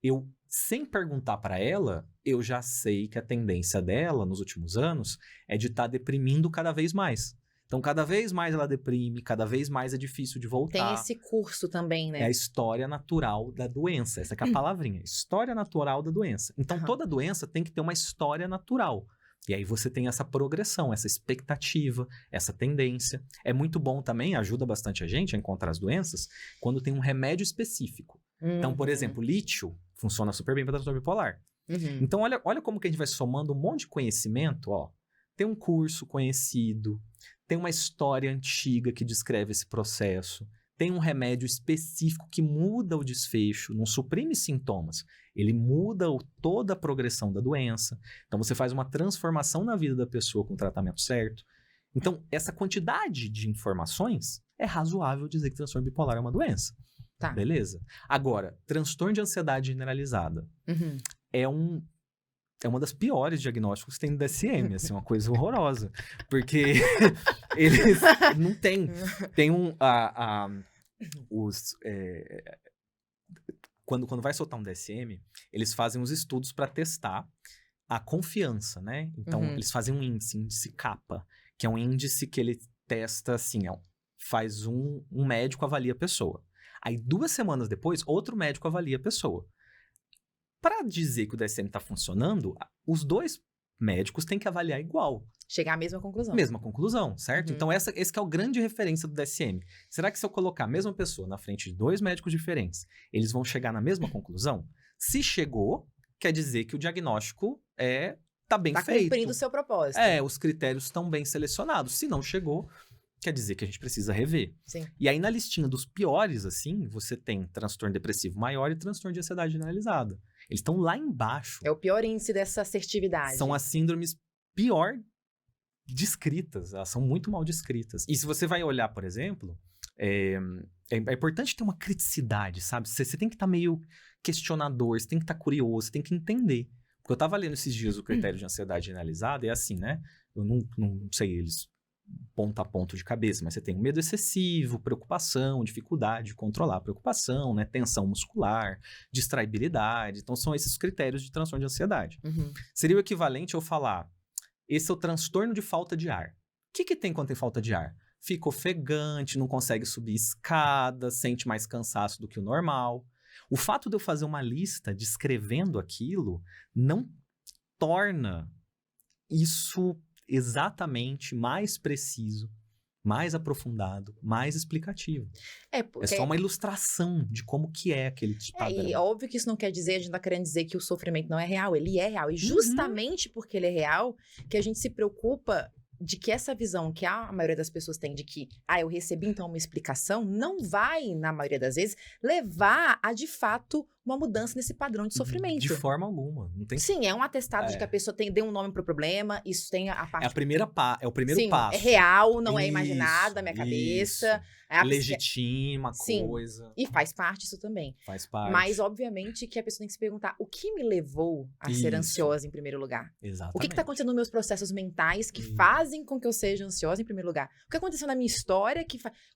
Eu, sem perguntar para ela, eu já sei que a tendência dela, nos últimos anos, é de estar deprimindo cada vez mais. Então, cada vez mais ela deprime, cada vez mais é difícil de voltar. Tem esse curso também, né? É a história natural da doença. Essa que é a palavrinha. História natural da doença. Então, toda doença tem que ter uma história natural. E aí você tem essa progressão, essa expectativa, essa tendência. É muito bom também, ajuda bastante a gente a encontrar as doenças, quando tem um remédio específico. Então, por exemplo, lítio funciona super bem para transtorno bipolar. Então, olha como que a gente vai somando um monte de conhecimento, ó. Tem um curso conhecido, tem uma história antiga que descreve esse processo, tem um remédio específico que muda o desfecho, não suprime sintomas, ele muda toda a progressão da doença. Então, você faz uma transformação na vida da pessoa com o tratamento certo. Então, essa quantidade de informações é razoável dizer que transtorno bipolar é uma doença. Tá. Beleza? Agora, transtorno de ansiedade generalizada é uma das piores diagnósticos que tem no DSM, assim, uma coisa horrorosa. Porque eles não tem. Tem quando vai soltar um DSM, eles fazem os estudos para testar a confiança, né? Então, eles fazem um índice CAPA, que é um índice que ele testa, assim, faz um médico avalia a pessoa. Aí, 2 semanas depois, outro médico avalia a pessoa. Para dizer que o DSM está funcionando, os 2 médicos têm que avaliar igual. Chegar à mesma conclusão. Mesma conclusão, certo? Então, esse que é o grande referência do DSM. Será que se eu colocar a mesma pessoa na frente de 2 médicos diferentes, eles vão chegar na mesma conclusão? Se chegou, quer dizer que o diagnóstico tá bem Tá feito. cumprindo o seu propósito. Os critérios estão bem selecionados. Se não chegou, quer dizer que a gente precisa rever. Sim. E aí, na listinha dos piores, assim, você tem transtorno depressivo maior e transtorno de ansiedade generalizada. Eles estão lá embaixo. É o pior índice dessa assertividade. São as síndromes pior descritas. Elas são muito mal descritas. E se você vai olhar, por exemplo, é importante ter uma criticidade, sabe? Você tem que estar meio questionador, você tem que estar curioso, você tem que entender. Porque eu tava lendo esses dias o critério de ansiedade generalizada, e é assim, né? Eu não sei eles ponto a ponto de cabeça, mas você tem medo excessivo, preocupação, dificuldade de controlar a preocupação, né? Tensão muscular, distraibilidade. Então, são esses critérios de transtorno de ansiedade. Uhum. Seria o equivalente eu falar, esse é o transtorno de falta de ar. O que tem quando tem falta de ar? Fica ofegante, não consegue subir escada, sente mais cansaço do que o normal. O fato de eu fazer uma lista descrevendo aquilo não torna isso exatamente mais preciso, mais aprofundado, mais explicativo. É só uma ilustração de como que é aquele padrão. E óbvio que isso não quer dizer, a gente tá querendo dizer que o sofrimento não é real, ele é real. E justamente porque ele é real, que a gente se preocupa de que essa visão que a maioria das pessoas tem de que, eu recebi então uma explicação, não vai, na maioria das vezes, levar a, de fato, uma mudança nesse padrão de sofrimento. De forma alguma. Não tem... Sim, é um atestado de que a pessoa deu um nome pro problema, isso tem a parte... É o primeiro passo. É real, não é imaginado na minha cabeça. Legitima a coisa. E faz parte isso também. Faz parte. Mas, obviamente, que a pessoa tem que se perguntar, o que me levou a ser ansiosa em primeiro lugar? Exatamente. O que tá acontecendo nos meus processos mentais que fazem com que eu seja ansiosa em primeiro lugar? O que aconteceu na minha história?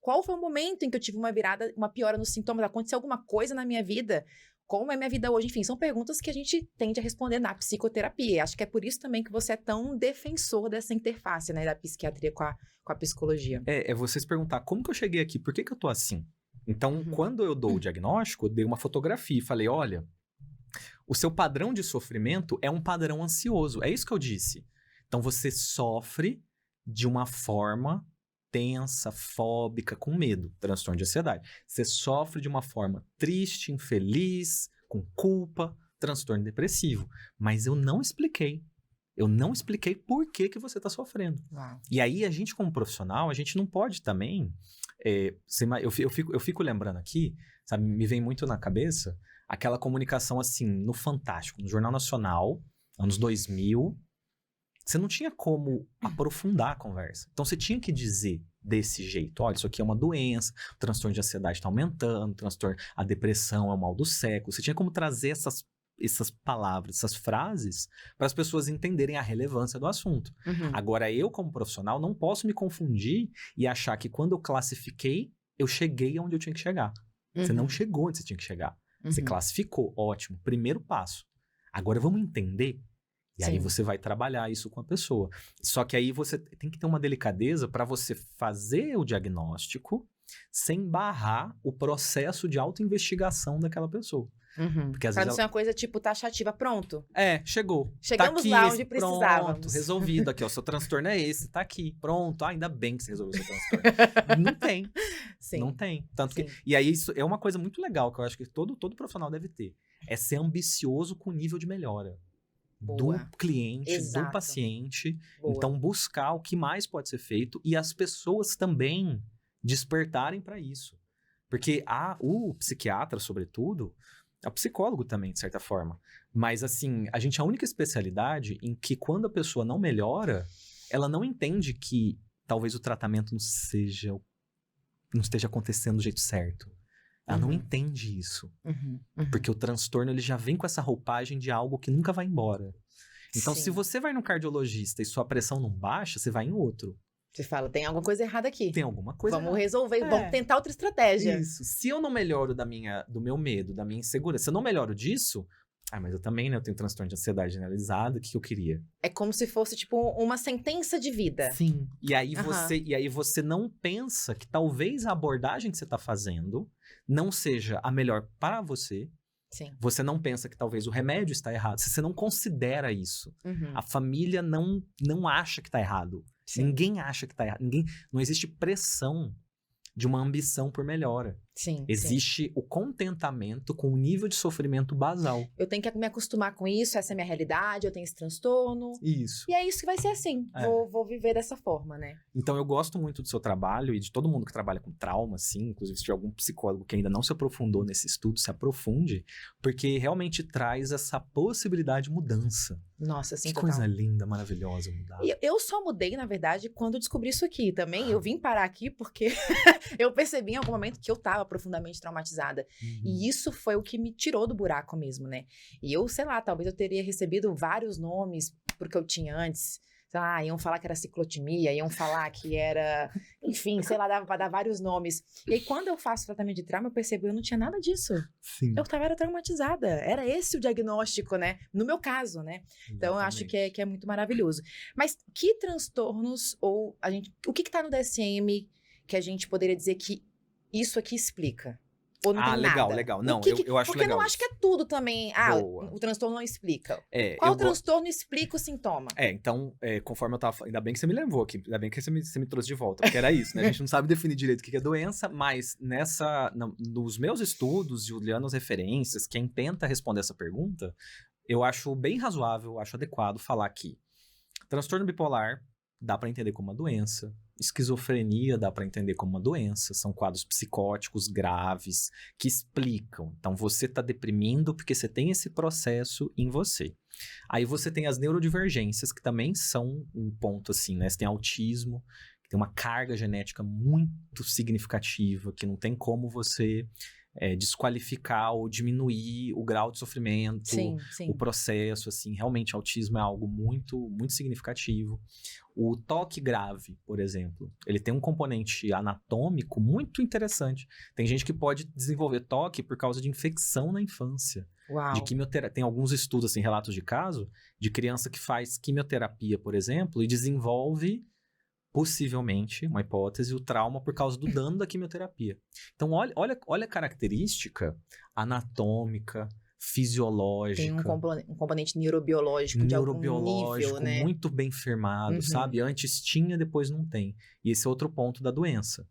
Qual foi o momento em que eu tive uma piora nos sintomas? Aconteceu alguma coisa na minha vida? Como é minha vida hoje? Enfim, são perguntas que a gente tende a responder na psicoterapia. Acho que é por isso também que você é tão defensor dessa interface, né, da psiquiatria com a psicologia. É você se perguntar, como que eu cheguei aqui? Por que eu tô assim? Então, quando eu dou o diagnóstico, eu dei uma fotografia e falei, olha, o seu padrão de sofrimento é um padrão ansioso. É isso que eu disse. Então, você sofre de uma forma tensa, fóbica, com medo, transtorno de ansiedade. Você sofre de uma forma triste, infeliz, com culpa, transtorno depressivo. Mas eu não expliquei. Eu não expliquei por que você está sofrendo. Uau. E aí, a gente como profissional, a gente não pode também... eu fico lembrando aqui, sabe, me vem muito na cabeça aquela comunicação assim, no Fantástico, no Jornal Nacional, anos 2000... Você não tinha como aprofundar a conversa. Então, você tinha que dizer desse jeito. Olha, isso aqui é uma doença, o transtorno de ansiedade está aumentando, a depressão é o mal do século. Você tinha como trazer essas palavras, essas frases, para as pessoas entenderem a relevância do assunto. Agora, eu, como profissional, não posso me confundir e achar que quando eu classifiquei, eu cheguei onde eu tinha que chegar. Você não chegou onde você tinha que chegar. Você classificou, ótimo, primeiro passo. Agora, vamos entender... E aí você vai trabalhar isso com a pessoa. Só que aí você tem que ter uma delicadeza para você fazer o diagnóstico sem barrar o processo de autoinvestigação daquela pessoa. Porque às vezes não ser uma coisa tipo taxativa, pronto. Chegou. Chegamos tá aqui, lá onde precisávamos. Pronto, resolvido aqui, ó, seu transtorno é esse, tá aqui, pronto. Ainda bem que você resolveu o seu transtorno. Não tem. Sim. Não tem. Tanto que, e aí isso é uma coisa muito legal que eu acho que todo profissional deve ter. É ser ambicioso com o nível de melhora. Boa. Do cliente, Exato. do paciente. Boa. Então, buscar o que mais pode ser feito e as pessoas também despertarem para isso. Porque o psiquiatra, sobretudo, é o psicólogo também, de certa forma. Mas, assim, a gente é a única especialidade em que quando a pessoa não melhora, ela não entende que talvez o tratamento não esteja acontecendo do jeito certo. Ela não entende isso. Porque o transtorno ele já vem com essa roupagem de algo que nunca vai embora. Então, se você vai no cardiologista e sua pressão não baixa, você vai em outro. Você fala, tem alguma coisa errada aqui. Tem alguma coisa Vamos errada. resolver, vamos tentar outra estratégia. Isso. Se eu não melhoro do meu medo, da minha insegurança, se eu não melhoro disso... mas eu também, né? Eu tenho transtorno de ansiedade generalizada, o que eu queria? É como se fosse, tipo, uma sentença de vida. Sim. E aí, você não pensa que talvez a abordagem que você está fazendo não seja a melhor para você. Sim. Você não pensa que talvez o remédio está errado. Você não considera isso. A família não acha que está errado. Sim. Ninguém acha que está errado. Não existe pressão de uma ambição por melhora. Sim, sim. Existe o contentamento com o nível de sofrimento basal. Eu tenho que me acostumar com isso, essa é a minha realidade, eu tenho esse transtorno. Isso. E é isso que vai ser assim. É. Vou viver dessa forma, né? Então eu gosto muito do seu trabalho e de todo mundo que trabalha com trauma, assim, inclusive se tiver algum psicólogo que ainda não se aprofundou nesse estudo, se aprofunde, porque realmente traz essa possibilidade de mudança. Nossa, assim, Que total. coisa linda, maravilhosa mudar. E eu só mudei, na verdade, quando eu descobri isso aqui também. Eu vim parar aqui porque eu percebi em algum momento que eu tava profundamente traumatizada. E isso foi o que me tirou do buraco mesmo, né? E eu, sei lá, talvez eu teria recebido vários nomes porque eu tinha antes. Sei lá, iam falar que era ciclotimia, iam falar que era... Enfim, sei lá, dava pra dar vários nomes. E aí, quando eu faço tratamento de trauma, eu percebi que eu não tinha nada disso. Sim. Eu era traumatizada. Era esse o diagnóstico, né? No meu caso, né? Então, eu acho que é muito maravilhoso. Mas que transtornos ou o que tá no DSM que a gente poderia dizer que isso aqui explica? Ou não tem legal, nada? legal. Não, eu acho porque legal. eu não acho que é tudo também. Boa. O transtorno não explica. Qual o transtorno explica o sintoma? Então, conforme eu tava... Ainda bem que você me lembrou aqui. Ainda bem que você me trouxe de volta. Porque era isso, né? A gente não sabe definir direito o que é doença, mas nos meus estudos, Juliano, as referências, quem tenta responder essa pergunta, eu acho bem razoável, acho adequado falar que transtorno bipolar dá pra entender como uma doença. Esquizofrenia dá para entender como uma doença, são quadros psicóticos graves que explicam. Então, você está deprimindo porque você tem esse processo em você. Aí você tem as neurodivergências, que também são um ponto assim, né? Você tem autismo, que tem uma carga genética muito significativa, que não tem como você desqualificar ou diminuir o grau de sofrimento, Sim. o processo, assim. Realmente, autismo é algo muito, muito significativo. O toque grave, por exemplo, ele tem um componente anatômico muito interessante. Tem gente que pode desenvolver toque por causa de infecção na infância. Uau. De quimioterapia. Tem alguns estudos, assim, relatos de caso, de criança que faz quimioterapia, por exemplo, e desenvolve, possivelmente, uma hipótese, o trauma por causa do dano da quimioterapia. Então, olha a característica anatômica, fisiológica. Tem um componente neurobiológico de algum nível, né? Muito bem firmado, sabe? Antes tinha, depois não tem. E esse é outro ponto da doença.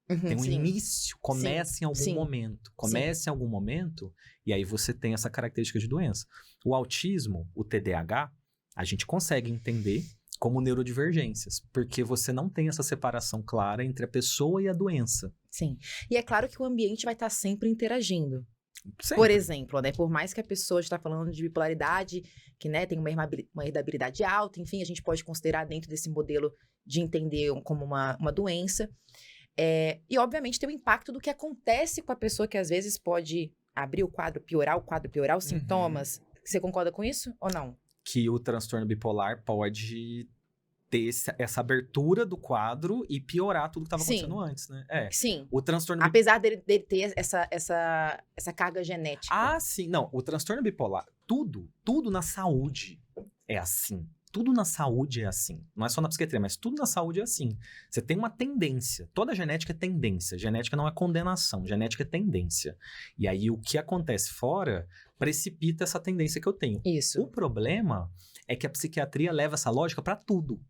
Tem um início, começa em algum momento. Começa em algum momento, e aí você tem essa característica de doença. O autismo, o TDAH, a gente consegue entender como neurodivergências, porque você não tem essa separação clara entre a pessoa e a doença. Sim. E é claro que o ambiente vai estar sempre interagindo. Sempre. Por exemplo, né, por mais que a pessoa está falando de bipolaridade, que, né, tem uma heredabilidade alta, enfim, a gente pode considerar dentro desse modelo de entender como uma doença. E, obviamente, tem o impacto do que acontece com a pessoa, que às vezes pode abrir o quadro, piorar os sintomas. Você concorda com isso ou não? Que o transtorno bipolar pode ter essa abertura do quadro e piorar tudo que estava acontecendo antes, né? Sim. O transtorno apesar dele ter essa carga genética. Ah, sim. Não, o transtorno bipolar, tudo na saúde é assim. Tudo na saúde é assim. Não é só na psiquiatria, mas tudo na saúde é assim. Você tem uma tendência. Toda genética é tendência. Genética não é condenação. Genética é tendência. E aí, o que acontece fora precipita essa tendência que eu tenho. Isso. O problema é que a psiquiatria leva essa lógica para tudo.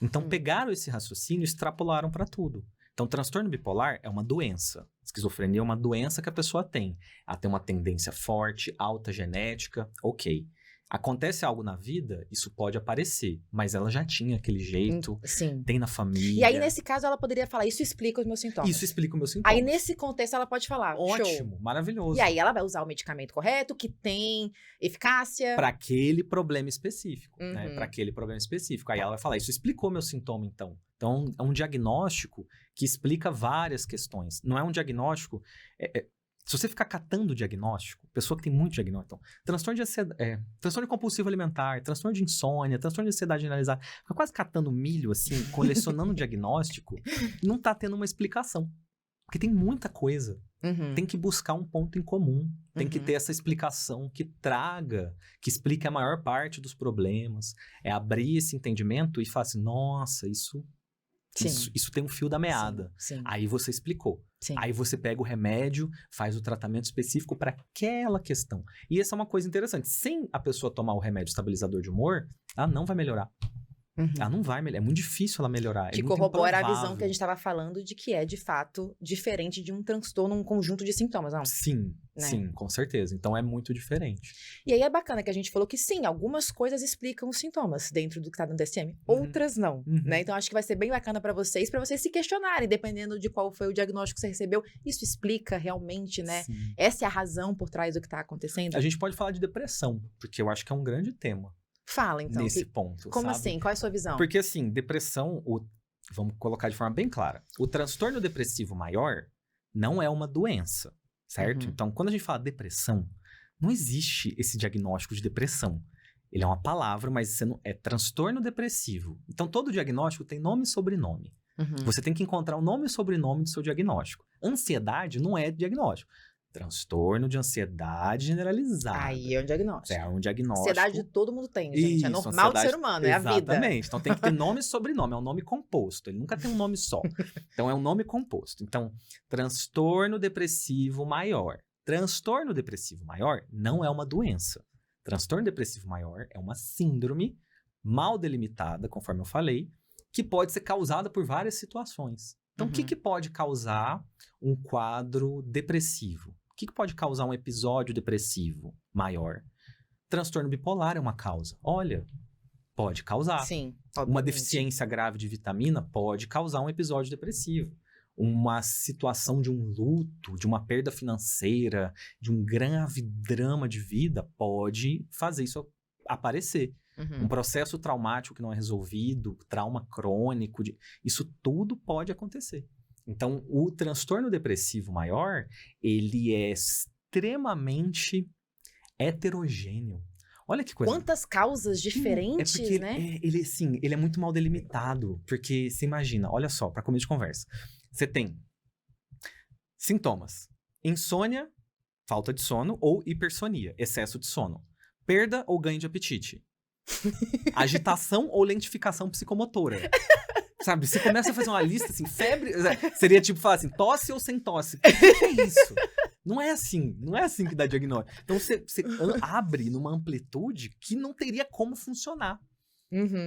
Então, pegaram esse raciocínio e extrapolaram para tudo. Então, transtorno bipolar é uma doença. Esquizofrenia é uma doença que a pessoa tem. Ela tem uma tendência forte, alta genética, ok. Acontece algo na vida, isso pode aparecer, mas ela já tinha aquele jeito, tem na família. E aí, nesse caso, ela poderia falar, isso explica os meus sintomas. Isso explica os meus sintomas. Aí, nesse contexto, ela pode falar, ótimo, show. Maravilhoso. E aí, ela vai usar o medicamento correto, que tem eficácia. Para aquele problema específico, né? Para aquele problema específico. Aí ela vai falar, isso explicou meu sintoma, então. Então, é um diagnóstico que explica várias questões. Não é um diagnóstico... Se você ficar catando o diagnóstico, pessoa que tem muito diagnóstico, então, transtorno compulsivo alimentar, transtorno de insônia, transtorno de ansiedade generalizada, fica quase catando milho, assim, colecionando diagnóstico, não tá tendo uma explicação. Porque tem muita coisa. Tem que buscar um ponto em comum. Tem que ter essa explicação que explique a maior parte dos problemas. É abrir esse entendimento e falar assim, nossa, isso tem um fio da meada. Sim. Aí você explicou. Sim. Aí você pega o remédio, faz o tratamento específico para aquela questão. E essa é uma coisa interessante. Sem a pessoa tomar o remédio estabilizador de humor, ela não vai melhorar. Ela não vai melhorar. É muito difícil ela melhorar. Que é muito corrobora a visão improvável. que a gente estava falando de que é, de fato, diferente de um transtorno, um conjunto de sintomas, não? Sim, Né? sim, com certeza. Então é muito diferente. E aí é bacana que a gente falou que sim, algumas coisas explicam os sintomas dentro do que tá no DSM, outras não, né? Então acho que vai ser bem bacana para vocês se questionarem, dependendo de qual foi o diagnóstico que você recebeu. Isso explica realmente, né? Sim. Essa é a razão por trás do que tá acontecendo? A gente pode falar de depressão, porque eu acho que é um grande tema Fala, então. nesse ponto, Como sabe? assim? Qual é a sua visão? Porque, assim, depressão, vamos colocar de forma bem clara, o transtorno depressivo maior não é uma doença, certo? Uhum. Então, quando a gente fala depressão, não existe esse diagnóstico de depressão. Ele é uma palavra, mas é transtorno depressivo. Então, todo diagnóstico tem nome e sobrenome. Uhum. Você tem que encontrar o nome e sobrenome do seu diagnóstico. Ansiedade não é diagnóstico. Transtorno de ansiedade generalizada. Aí é um diagnóstico. É um diagnóstico. Ansiedade todo mundo tem, gente. É Isso, normal do ser humano, é a vida. Exatamente. Então tem que ter nome e sobrenome. É um nome composto. Ele nunca tem um nome só. Então é um nome composto. Então, transtorno depressivo maior. Transtorno depressivo maior não é uma doença. Transtorno depressivo maior é uma síndrome mal delimitada, conforme eu falei, que pode ser causada por várias situações. Então, o que pode causar um quadro depressivo? O que pode causar um episódio depressivo maior? Transtorno bipolar é uma causa. Olha, pode causar. Sim, Uma obviamente. deficiência grave de vitamina pode causar um episódio depressivo. Uma situação de um luto, de uma perda financeira, de um grave drama de vida pode fazer isso aparecer. Um processo traumático que não é resolvido, trauma crônico, isso tudo pode acontecer. Então, o transtorno depressivo maior, ele é extremamente heterogêneo. Olha que coisa. Quantas causas diferentes, é porque né? ele é muito mal delimitado. Porque, você imagina, olha só, para começo de conversa. Você tem sintomas: insônia, falta de sono ou hipersonia, excesso de sono. Perda ou ganho de apetite. Agitação ou lentificação psicomotora. Sabe, você começa a fazer uma lista assim, febre, seria tipo falar assim, tosse ou sem tosse. O que é isso? Não é assim que dá diagnóstico. Então você abre numa amplitude que não teria como funcionar.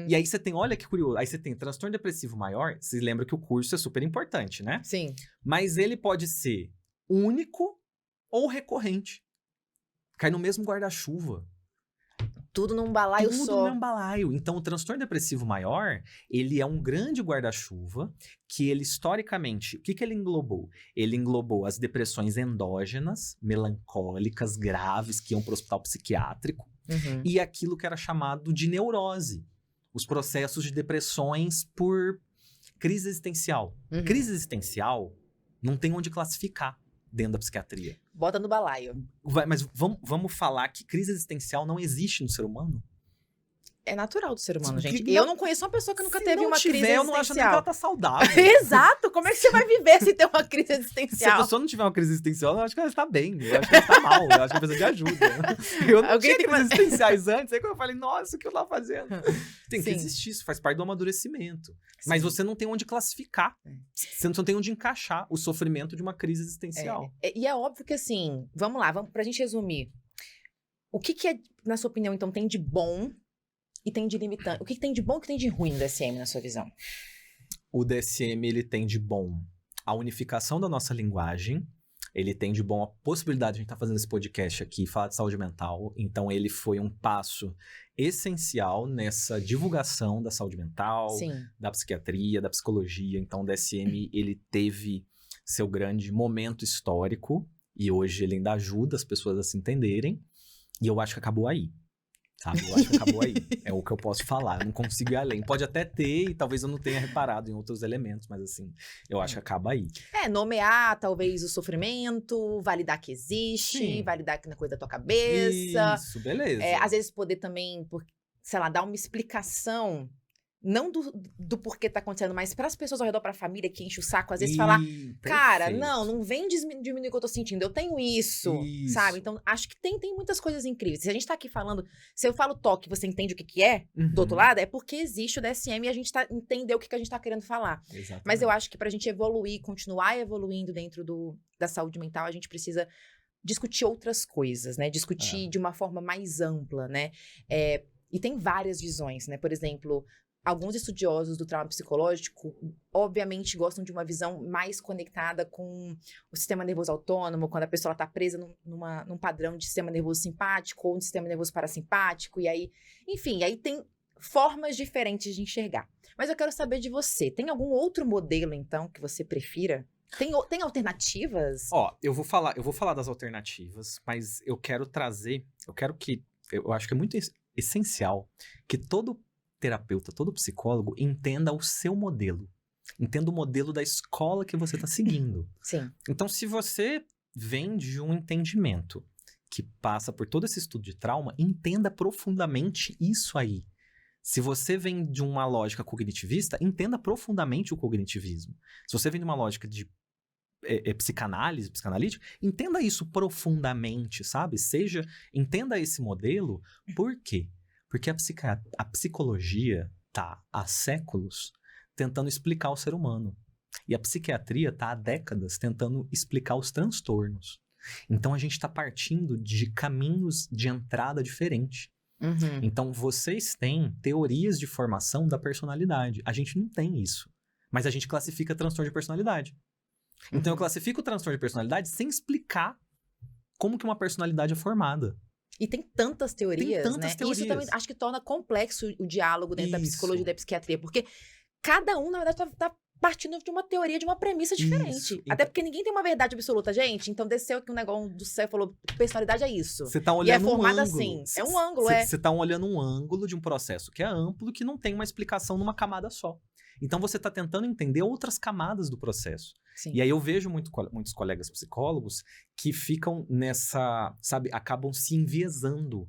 E aí você tem, olha que curioso, aí você tem transtorno depressivo maior, você lembra que o curso é super importante, né? Sim. Mas ele pode ser único ou recorrente. Cai no mesmo guarda-chuva. Tudo num balaio Tudo só. no mesmo balaio. Então, o transtorno depressivo maior, ele é um grande guarda-chuva que ele, historicamente, o que ele englobou? Ele englobou as depressões endógenas, melancólicas, graves, que iam para o hospital psiquiátrico, e aquilo que era chamado de neurose. Os processos de depressões por crise existencial. Crise existencial não tem onde classificar dentro da psiquiatria. Bota no balaio. Mas vamos falar que crise existencial não existe no ser humano? É natural do ser humano, gente. Não, eu não conheço uma pessoa que nunca teve uma crise eu não acho nem que ela existencial. tá saudável. Exato! Como é que você vai viver se ter uma crise Se a existencial? pessoa não tiver uma crise existencial, eu acho que ela está bem. Eu acho que ela está mal. Eu acho que ela precisa de ajuda. Eu não Alguém tinha tem que- crises existenciais antes. Aí quando eu falei, nossa, o que eu tava fazendo? Tem que Sim. existir, isso faz parte do amadurecimento. Mas você não tem onde classificar. Você não tem onde encaixar o sofrimento de uma crise existencial. E é óbvio que assim, vamos lá, pra gente resumir. O que é, na sua opinião, então, tem de bom e tem de limitante? O que tem de bom e o que tem de ruim no DSM, na sua visão? O DSM, ele tem de bom a unificação da nossa linguagem. Ele tem de bom a possibilidade de a gente estar fazendo esse podcast aqui, falar de saúde mental. Então, ele foi um passo essencial nessa divulgação da saúde mental, Sim. da psiquiatria, da psicologia. Então, o DSM, ele teve seu grande momento histórico e hoje ele ainda ajuda as pessoas a se entenderem. E eu acho que acabou aí. Sabe? Eu acho que acabou aí. É o que eu posso falar. Eu não consigo ir além. Pode até ter, e talvez eu não tenha reparado em outros elementos, mas assim, eu acho que acaba aí. Nomear, talvez, o sofrimento, validar que existe, Sim. validar que não é coisa da tua cabeça. Isso, beleza. Às vezes poder também, sei lá, dar uma explicação, não do porquê tá acontecendo, mas para as pessoas ao redor, pra família que enche o saco, às vezes falar, cara, perfeito. não vem diminuir o que eu tô sentindo, eu tenho isso, Isso. sabe? Então, acho que tem muitas coisas incríveis. Se a gente tá aqui falando, se eu falo toque, você entende o que é, do outro lado, é porque existe o DSM e a gente entendeu o que a gente tá querendo falar. Exatamente. Mas eu acho que pra gente evoluir, continuar evoluindo dentro da saúde mental, a gente precisa discutir outras coisas, né? Discutir de uma forma mais ampla, né? E tem várias visões, né? Por exemplo, alguns estudiosos do trauma psicológico, obviamente, gostam de uma visão mais conectada com o sistema nervoso autônomo, quando a pessoa está presa num padrão de sistema nervoso simpático ou de sistema nervoso parasimpático, e aí, enfim, aí tem formas diferentes de enxergar. Mas eu quero saber de você, tem algum outro modelo, então, que você prefira? Tem alternativas? Ó, eu vou falar das alternativas, mas eu acho que é muito essencial que todo terapeuta, todo psicólogo entenda o seu modelo. Entenda o modelo da escola que você está seguindo. Sim. Então, se você vem de um entendimento que passa por todo esse estudo de trauma, entenda profundamente isso aí. Se você vem de uma lógica cognitivista, entenda profundamente o cognitivismo. Se você vem de uma lógica de psicanálise, psicanalítica, entenda isso profundamente, sabe? Entenda esse modelo. Por quê? Porque a psicologia tá há séculos tentando explicar o ser humano. E a psiquiatria tá há décadas tentando explicar os transtornos. Então, a gente está partindo de caminhos de entrada diferentes. Uhum. Então, vocês têm teorias de formação da personalidade. A gente não tem isso. Mas a gente classifica transtorno de personalidade. Então, eu classifico o transtorno de personalidade sem explicar como que uma personalidade é formada. E tem tantas teorias, né? Teorias. Isso também acho que torna complexo o diálogo dentro da psicologia e da psiquiatria, porque cada um, na verdade, tá partindo de uma teoria, de uma premissa diferente. Isso. Até porque ninguém tem uma verdade absoluta, gente. Então, desceu aqui um negócio do céu e falou, personalidade é isso. Você tá olhando e é formada um ângulo. assim. É um ângulo, Você tá olhando um ângulo de um processo que é amplo, que não tem uma explicação numa camada só. Então, você tá tentando entender outras camadas do processo. Sim. E aí, eu vejo muitos colegas psicólogos que ficam nessa, sabe, acabam se enviesando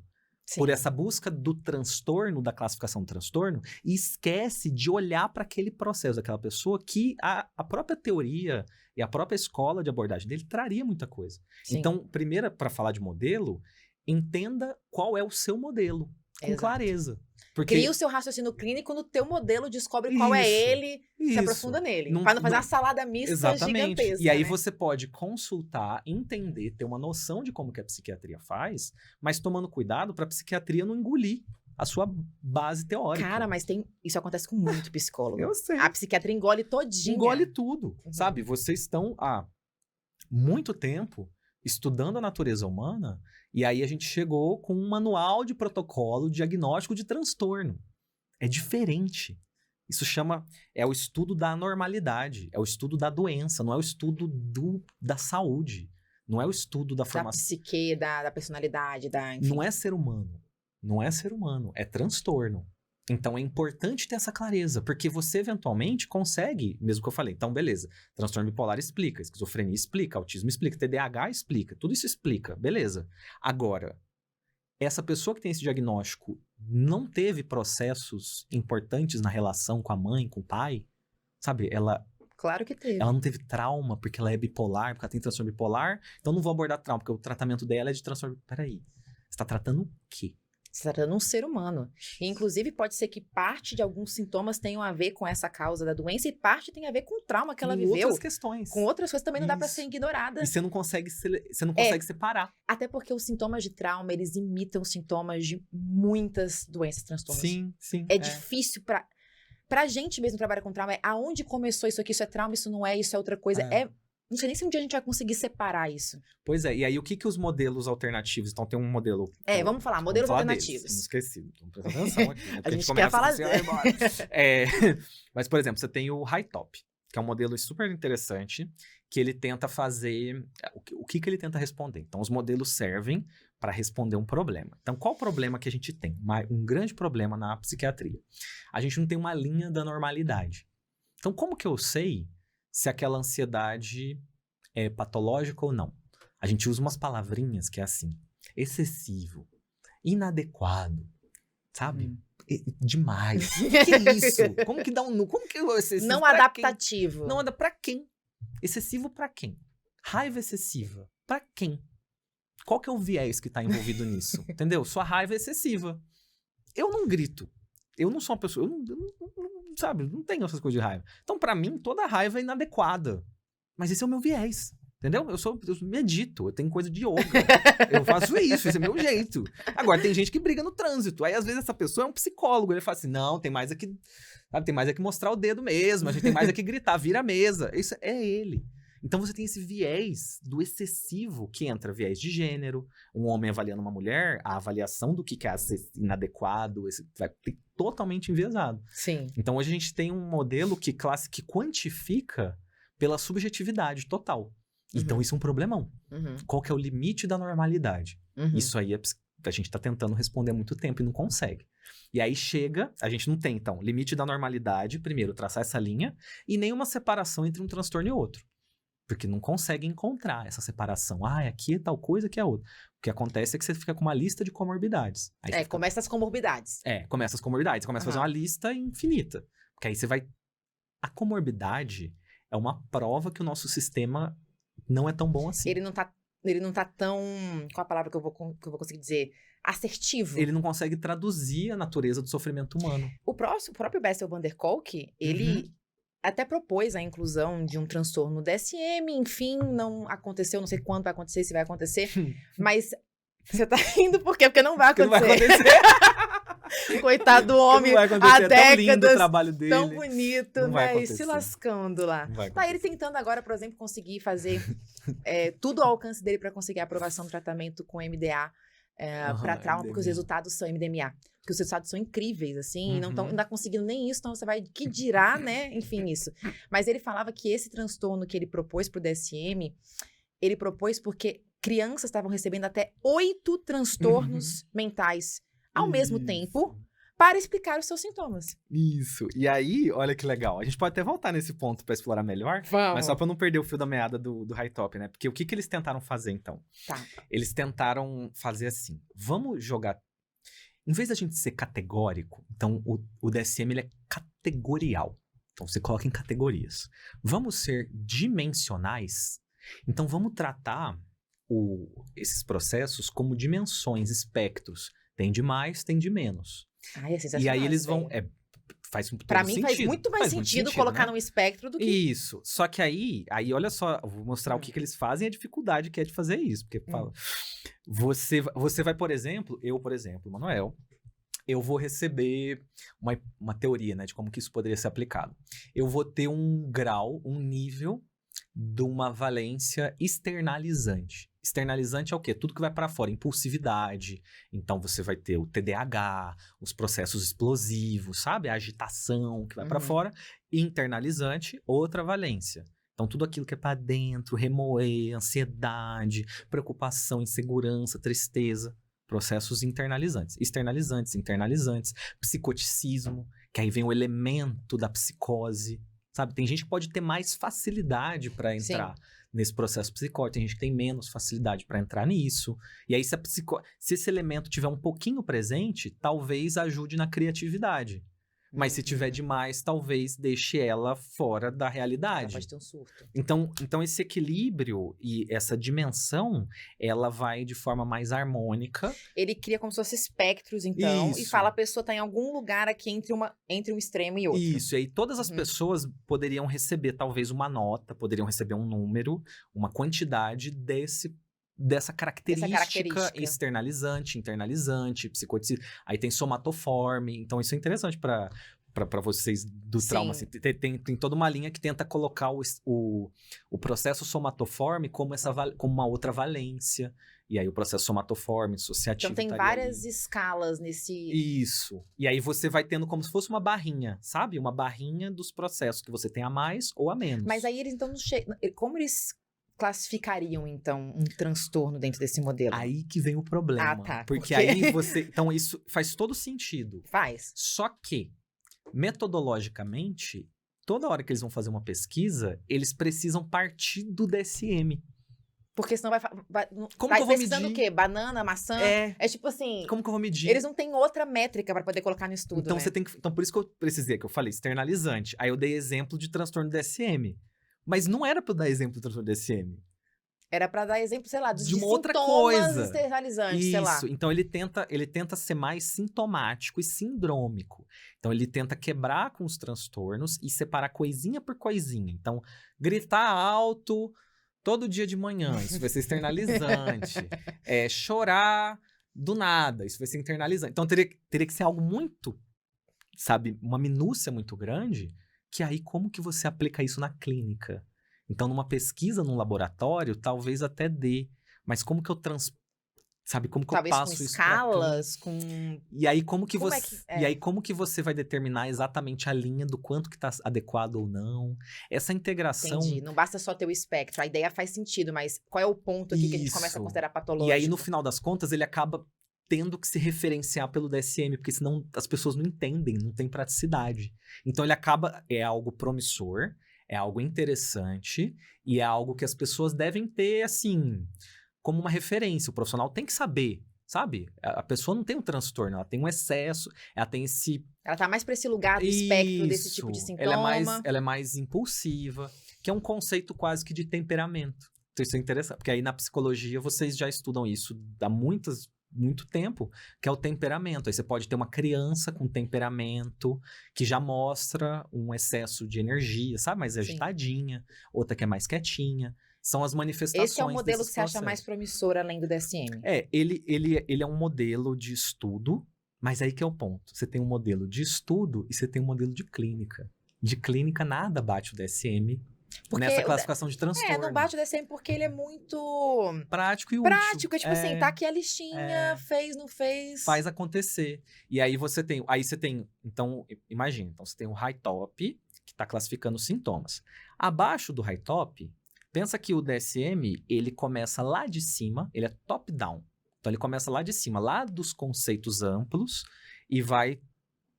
por essa busca do transtorno, da classificação do transtorno, e esquece de olhar para aquele processo daquela pessoa que a própria teoria e a própria escola de abordagem dele traria muita coisa. Sim. Então, primeiro, para falar de modelo, entenda qual é o seu modelo, com clareza. Porque... Cria o seu raciocínio clínico no teu modelo, descobre qual é ele, se aprofunda nele. Para não fazer uma salada mista gigantesca. E aí, né? você pode consultar, entender, ter uma noção de como que a psiquiatria faz, mas tomando cuidado para a psiquiatria não engolir a sua base teórica. Cara, mas isso acontece com muito psicólogo. Eu sei. A psiquiatria engole todinha. Engole tudo, sabe? Vocês estão há muito tempo estudando a natureza humana, e aí a gente chegou com um manual de protocolo diagnóstico de transtorno. É diferente. Isso é o estudo da anormalidade, é o estudo da doença, não é o estudo da saúde, não é o estudo da formação. Da psique, da personalidade, enfim. Não é ser humano, é transtorno. Então, é importante ter essa clareza, porque você, eventualmente, consegue, mesmo que eu falei, então, beleza, transtorno bipolar explica, esquizofrenia explica, autismo explica, TDAH explica, tudo isso explica, beleza. Agora, essa pessoa que tem esse diagnóstico não teve processos importantes na relação com a mãe, com o pai, sabe? Claro que teve. Ela não teve trauma porque ela é bipolar, porque ela tem transtorno bipolar, então não vou abordar trauma, porque o tratamento dela é de transtorno... Peraí, você tá tratando o quê? Você está tratando um ser humano. E, inclusive, pode ser que parte de alguns sintomas tenham a ver com essa causa da doença e parte tem a ver com o trauma que ela viveu. Com outras questões. Com outras coisas também não dá para ser ignorada. E você não consegue separar. Até porque os sintomas de trauma, eles imitam os sintomas de muitas doenças, transtornos. Sim. É difícil pra gente mesmo trabalhar com trauma. Aonde começou isso aqui? Isso é trauma, isso não é, isso é outra coisa. Não sei nem se um dia a gente vai conseguir separar isso. Pois é, e aí o que os modelos alternativos... Então tem um modelo... vamos falar, modelos alternativos. Não esqueci, então presta atenção aqui. Né? A gente quer falar... Mas, por exemplo, você tem o High Top, que é um modelo super interessante, que ele tenta fazer... O que ele tenta responder? Então, os modelos servem para responder um problema. Então, qual o problema que a gente tem? Um grande problema na psiquiatria. A gente não tem uma linha da normalidade. Então, como que eu sei se aquela ansiedade é patológica ou não? A gente usa umas palavrinhas que é assim, excessivo, inadequado, sabe? Demais. O que é isso? Como que dá um... Como que é excessivo? Não adaptativo. Quem? Não anda pra quem? Excessivo pra quem? Raiva excessiva. Pra quem? Qual que é o viés que tá envolvido nisso? Entendeu? Sua raiva é excessiva. Eu não grito. Eu não sou uma pessoa... sabe? Não tenho essas coisas de raiva. Então, pra mim, toda raiva é inadequada. Mas esse é o meu viés. Entendeu? Eu medito, eu tenho coisa de yoga. Eu faço isso, esse é meu jeito. Agora, tem gente que briga no trânsito. Aí, às vezes, essa pessoa é um psicólogo. Ele fala assim, não, tem mais aqui, sabe, tem mais aqui mostrar o dedo mesmo. A gente tem mais aqui gritar, vira a mesa. Isso é ele. Então, você tem esse viés do excessivo que entra viés de gênero. Um homem avaliando uma mulher, a avaliação do que é inadequado, vai ter totalmente enviesado. Sim. Então, hoje a gente tem um modelo que quantifica pela subjetividade total. Então, isso é um problemão. Qual que é o limite da normalidade? Isso aí a gente tá tentando responder há muito tempo e não consegue. E aí a gente não tem, então, limite da normalidade, primeiro, traçar essa linha, e nenhuma separação entre um transtorno e outro. Porque não consegue encontrar essa separação. Aqui é tal coisa, aqui é outra. O que acontece é que você fica com uma lista de comorbidades. Aí começa as comorbidades. Começa as comorbidades. Você começa a fazer uma lista infinita. Porque aí você vai... A comorbidade é uma prova que o nosso sistema não é tão bom assim. Ele não tá tão... Qual a palavra que eu vou conseguir dizer? Assertivo. Ele não consegue traduzir a natureza do sofrimento humano. O próprio Bessel van der Kolk, ele até propôs a inclusão de um transtorno DSM, enfim, não aconteceu, não sei quando vai acontecer, se vai acontecer, mas você tá rindo por quê? Porque não vai acontecer. Não vai acontecer. Coitado do homem, há décadas, tão lindo o trabalho dele. Tão bonito, né? E se lascando lá. Tá ele tentando agora, por exemplo, conseguir fazer tudo ao alcance dele para conseguir a aprovação do tratamento com MDA para trauma, porque os resultados são MDMA. Porque os resultados são incríveis, assim, e não tá conseguindo nem isso, então você vai, que dirá, né? Enfim, isso. Mas ele falava que esse transtorno que ele propôs pro DSM, ele propôs porque crianças estavam recebendo até 8 transtornos mentais ao mesmo tempo para explicar os seus sintomas. Isso. E aí, olha que legal. A gente pode até voltar nesse ponto para explorar melhor. Vamos. Mas só para não perder o fio da meada do high top, né? Porque o que eles tentaram fazer, então? Tá. Eles tentaram fazer assim. Vamos jogar... Em vez da gente ser categórico, então o DSM ele é categorial. Então você coloca em categorias. Vamos ser dimensionais. Então vamos tratar esses processos como dimensões, espectros. Tem de mais, tem de menos. É sensacional. E aí eles vão... faz todo pra mim sentido. faz muito mais sentido colocar, né, num espectro do que... Isso. Só que aí olha só, eu vou mostrar o que eles fazem e a dificuldade que é de fazer isso. Porque fala, você vai, por exemplo, Manuel, eu vou receber uma teoria, né, de como que isso poderia ser aplicado. Eu vou ter um grau, um nível de uma valência externalizante. Externalizante é o quê? Tudo que vai para fora, impulsividade. Então você vai ter o TDAH, os processos explosivos, sabe? A agitação que vai para fora. Internalizante, outra valência. Então tudo aquilo que é para dentro, remoer, ansiedade, preocupação, insegurança, tristeza. Processos internalizantes. Externalizantes, internalizantes, psicoticismo, que aí vem o elemento da psicose. Sabe, tem gente que pode ter mais facilidade para entrar nesse processo psicótico, tem gente que tem menos facilidade para entrar nisso. E aí, se esse elemento tiver um pouquinho presente, talvez ajude na criatividade. Mas se tiver demais, talvez deixe ela fora da realidade. Ela pode ter um surto. Então esse equilíbrio e essa dimensão, ela vai de forma mais harmônica. Ele cria como se fossem espectros, então, e fala a pessoa tá em algum lugar aqui entre um extremo e outro. Isso, e aí todas as pessoas poderiam receber talvez uma nota, poderiam receber um número, uma quantidade dessa característica externalizante, internalizante, psicoticista. Aí tem somatoforme, então isso é interessante para vocês do trauma. Assim, tem toda uma linha que tenta colocar o processo somatoforme como uma outra valência. E aí o processo somatoforme, dissociativo... Então tem várias escalas nesse... Isso. E aí você vai tendo como se fosse uma barrinha, sabe? Uma barrinha dos processos que você tem a mais ou a menos. Mas aí eles então... Como eles classificariam, então, um transtorno dentro desse modelo? Aí que vem o problema. Tá. Porque aí você... Então, isso faz todo sentido. Faz. Só que, metodologicamente, toda hora que eles vão fazer uma pesquisa, eles precisam partir do DSM. Porque senão vai como que eu vou pesquisando medir? O quê? Banana, maçã? É tipo assim... Como que eu vou medir? Eles não têm outra métrica para poder colocar no estudo, então, né? Então, por isso que eu precisei, que eu falei, externalizante. Aí eu dei exemplo de transtorno DSM. Mas não era pra eu dar exemplo do transtorno DSM. Era pra dar exemplo, sei lá, de uma outra coisa. Externalizantes, isso, sei lá. Então ele tenta ser mais sintomático e sindrômico. Então ele tenta quebrar com os transtornos e separar coisinha por coisinha. Então, gritar alto todo dia de manhã, isso vai ser externalizante. Chorar do nada, isso vai ser internalizante. Então, teria que ser algo muito, sabe, uma minúcia muito grande, que aí como que você aplica isso na clínica? Então, numa pesquisa num laboratório, talvez até dê, mas como que eu sabe, como que Talvez eu com passo isso escalas, com... E aí como que Como você é que- e aí como que você vai determinar exatamente a linha do quanto que tá adequado ou não? Essa integração Entendi. Não basta só ter o espectro. A ideia faz sentido, mas qual é o ponto aqui que a gente começa a Isso. considerar patológico? E aí no final das contas ele acaba tendo que se referenciar pelo DSM, porque senão as pessoas não entendem, não tem praticidade. Então ele acaba é algo promissor, é algo interessante e é algo que as pessoas devem ter assim, como uma referência. O profissional tem que saber, sabe? A pessoa não tem um transtorno, ela tem um excesso, ela tem esse... Ela tá mais pra esse lugar do espectro desse tipo de Isso. sintoma. Ela é mais impulsiva, que é um conceito quase que de temperamento. Então isso é interessante, porque aí na psicologia vocês já estudam isso há muito tempo, que é o temperamento. Aí você pode ter uma criança com temperamento que já mostra um excesso de energia, sabe? Mais agitadinha, outra que é mais quietinha. São as manifestações. Esse é o modelo que desses você acha mais processos. promissor além do DSM? Ele é um modelo de estudo, mas aí que é o ponto. Você tem um modelo de estudo e você tem um modelo de clínica. De clínica, nada bate o DSM Porque nessa classificação de transtorno. não bate o DSM porque ele é muito Prático e útil. prático. É tipo assim, tá aqui a listinha, fez, não fez. Faz acontecer. E aí você tem, então, imagina, então você tem o high top, que está classificando os sintomas. Abaixo do high top, pensa que o DSM, ele começa lá de cima, ele é top-down. Então ele começa lá de cima, lá dos conceitos amplos, e vai,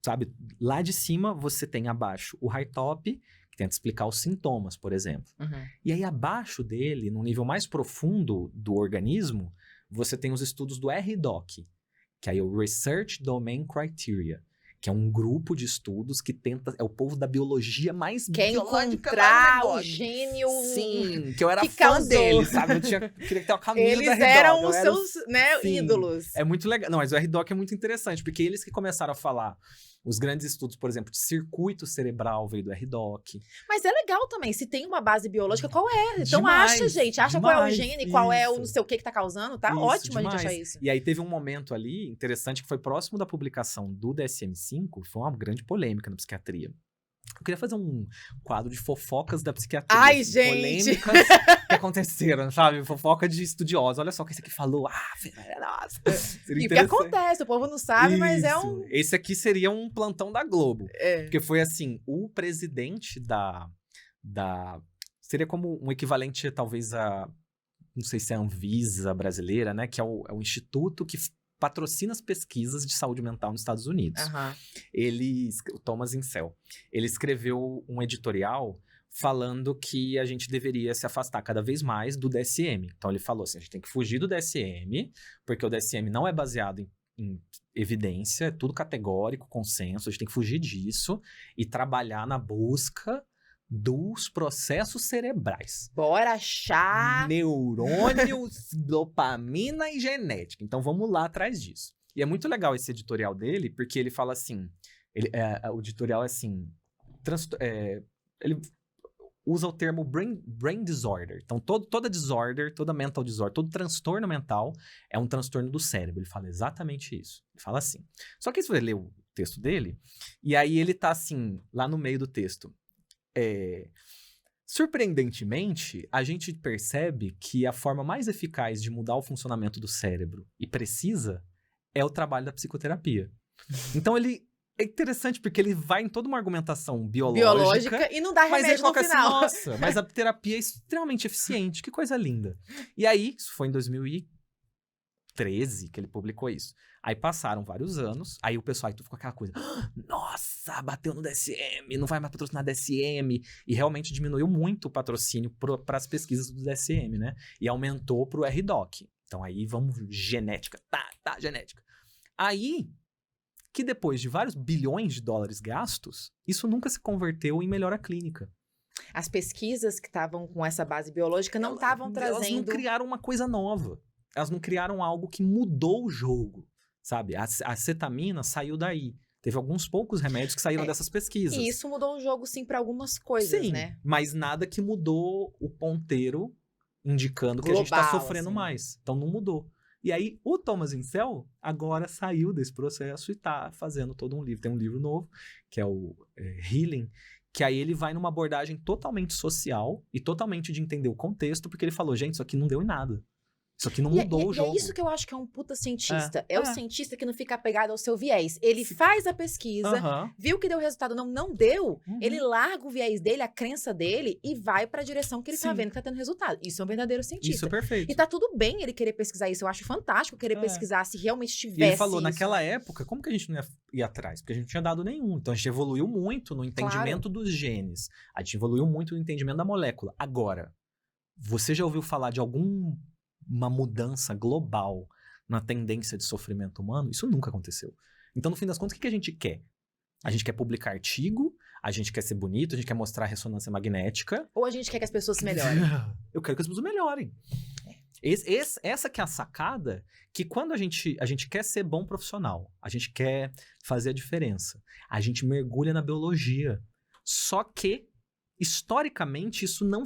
sabe, lá de cima você tem abaixo o high top, que tenta explicar os sintomas, por exemplo. Uhum. E aí abaixo dele, no nível mais profundo do organismo, você tem os estudos do RDoC, que aí é o Research Domain Criteria, que é um grupo de estudos que tenta... É o povo da biologia mais Quer biológica encontrar do o negócio. gênio... Sim, que eu era que fã causou. dele, sabe? Queria ter uma camisa Eles da RDoC. eram eu os era seus, né, Sim. ídolos. É muito legal. Não, mas o RDoC é muito interessante, porque eles que começaram a falar... Os grandes estudos, por exemplo, de circuito cerebral veio do RDoC. Mas é legal também, se tem uma base biológica, qual é? Então Demais, acha, gente, acha qual é o demais, gene, qual é o isso. não sei o que tá causando, tá Isso, ótimo a gente demais. achar isso. E aí teve um momento ali interessante que foi próximo da publicação do DSM-5, foi uma grande polêmica na psiquiatria. Eu queria fazer um quadro de fofocas da psiquiatria. Ai, assim, gente! Polêmicas que aconteceram, sabe? Fofoca de estudiosos. Olha só o que esse aqui falou. Nossa. E o que acontece, o povo não sabe, mas é um... Esse aqui seria um plantão da Globo. É. Porque foi assim, o presidente seria como um equivalente, talvez, a... Não sei se é a Anvisa brasileira, né? Que é o instituto que patrocina as pesquisas de saúde mental nos Estados Unidos. Uhum. O Thomas Insel, ele escreveu um editorial falando que a gente deveria se afastar cada vez mais do DSM. Então ele falou assim, a gente tem que fugir do DSM, porque o DSM não é baseado em evidência, é tudo categórico, consenso, a gente tem que fugir disso e trabalhar na busca dos processos cerebrais. Bora achar... Neurônios, dopamina e genética. Então vamos lá atrás disso. E é muito legal esse editorial dele, porque ele fala assim, o editorial é assim, ele usa o termo brain disorder. Então toda disorder, toda mental disorder, todo transtorno mental é um transtorno do cérebro. Ele fala exatamente isso. Ele fala assim. Só que se você ler o texto dele, e aí ele tá assim, lá no meio do texto, surpreendentemente, a gente percebe que a forma mais eficaz de mudar o funcionamento do cérebro e precisa é o trabalho da psicoterapia. Então ele é interessante porque ele vai em toda uma argumentação biológica e não dá mas ele remédio no coloca final. assim, nossa, mas a terapia é extremamente eficiente, que coisa linda. E aí, isso foi em 2013 que ele publicou isso. Aí passaram vários anos, aí o pessoal ficou com aquela coisa, nossa, bateu no DSM, não vai mais patrocinar DSM, e realmente diminuiu muito o patrocínio para as pesquisas do DSM, né? E aumentou para o RDoC. Então aí vamos, genética, genética. Aí, que depois de vários bilhões de dólares gastos, isso nunca se converteu em melhora clínica. As pesquisas que estavam com essa base biológica não estavam trazendo... Elas não criaram uma coisa nova. Elas não criaram algo que mudou o jogo. Sabe, a acetamina saiu daí. Teve alguns poucos remédios que saíram dessas pesquisas. E isso mudou o jogo, sim, para algumas coisas, sim, né? Mas nada que mudou o ponteiro indicando que a gente tá Global, sofrendo assim. mais. Então não mudou. E aí o Thomas Incel agora saiu desse processo e tá fazendo todo um livro. Tem um livro novo, que é o Healing, que aí ele vai numa abordagem totalmente social e totalmente de entender o contexto, porque ele falou, gente, isso aqui não deu em nada. Isso aqui não mudou o E jogo. é isso que eu acho que é um puta cientista. É o É. cientista que não fica apegado ao seu viés. Ele faz a pesquisa, Aham. viu que deu resultado, não deu, Uhum. ele larga o viés dele, a crença dele, e vai pra direção que ele tá Sim. vendo que tá tendo resultado. Isso é um verdadeiro Isso cientista. é perfeito. E tá tudo bem ele querer pesquisar isso. Eu acho fantástico querer pesquisar se realmente tivesse E ele falou, isso. naquela época, como que a gente não ia ir atrás? Porque a gente não tinha dado nenhum. Então a gente evoluiu muito no entendimento dos genes. A gente evoluiu muito no entendimento da molécula. Agora, você já ouviu falar de alguma mudança global na tendência de sofrimento humano? Isso nunca aconteceu. Então, no fim das contas, o que a gente quer? A gente quer publicar artigo, a gente quer ser bonito, a gente quer mostrar ressonância magnética. Ou a gente quer que as pessoas se melhorem. Eu quero que as pessoas melhorem. Essa que é a sacada, que quando a gente quer ser bom profissional, a gente quer fazer a diferença, a gente mergulha na biologia. Só que, historicamente, isso não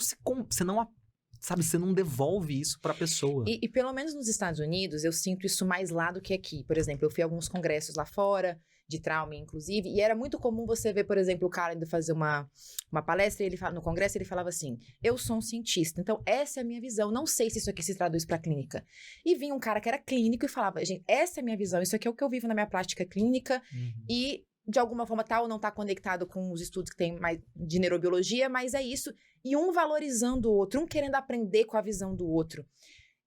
você não devolve isso pra pessoa. E pelo menos nos Estados Unidos, eu sinto isso mais lá do que aqui. Por exemplo, eu fui a alguns congressos lá fora, de trauma, inclusive, e era muito comum você ver, por exemplo, o cara indo fazer uma palestra, e no congresso ele falava assim, eu sou um cientista, então essa é a minha visão, não sei se isso aqui se traduz pra clínica. E vinha um cara que era clínico e falava, gente, essa é a minha visão, isso aqui é o que eu vivo na minha prática clínica, e de alguma forma tá ou não tá conectado com os estudos que tem mais de neurobiologia, mas é isso. E um valorizando o outro, um querendo aprender com a visão do outro.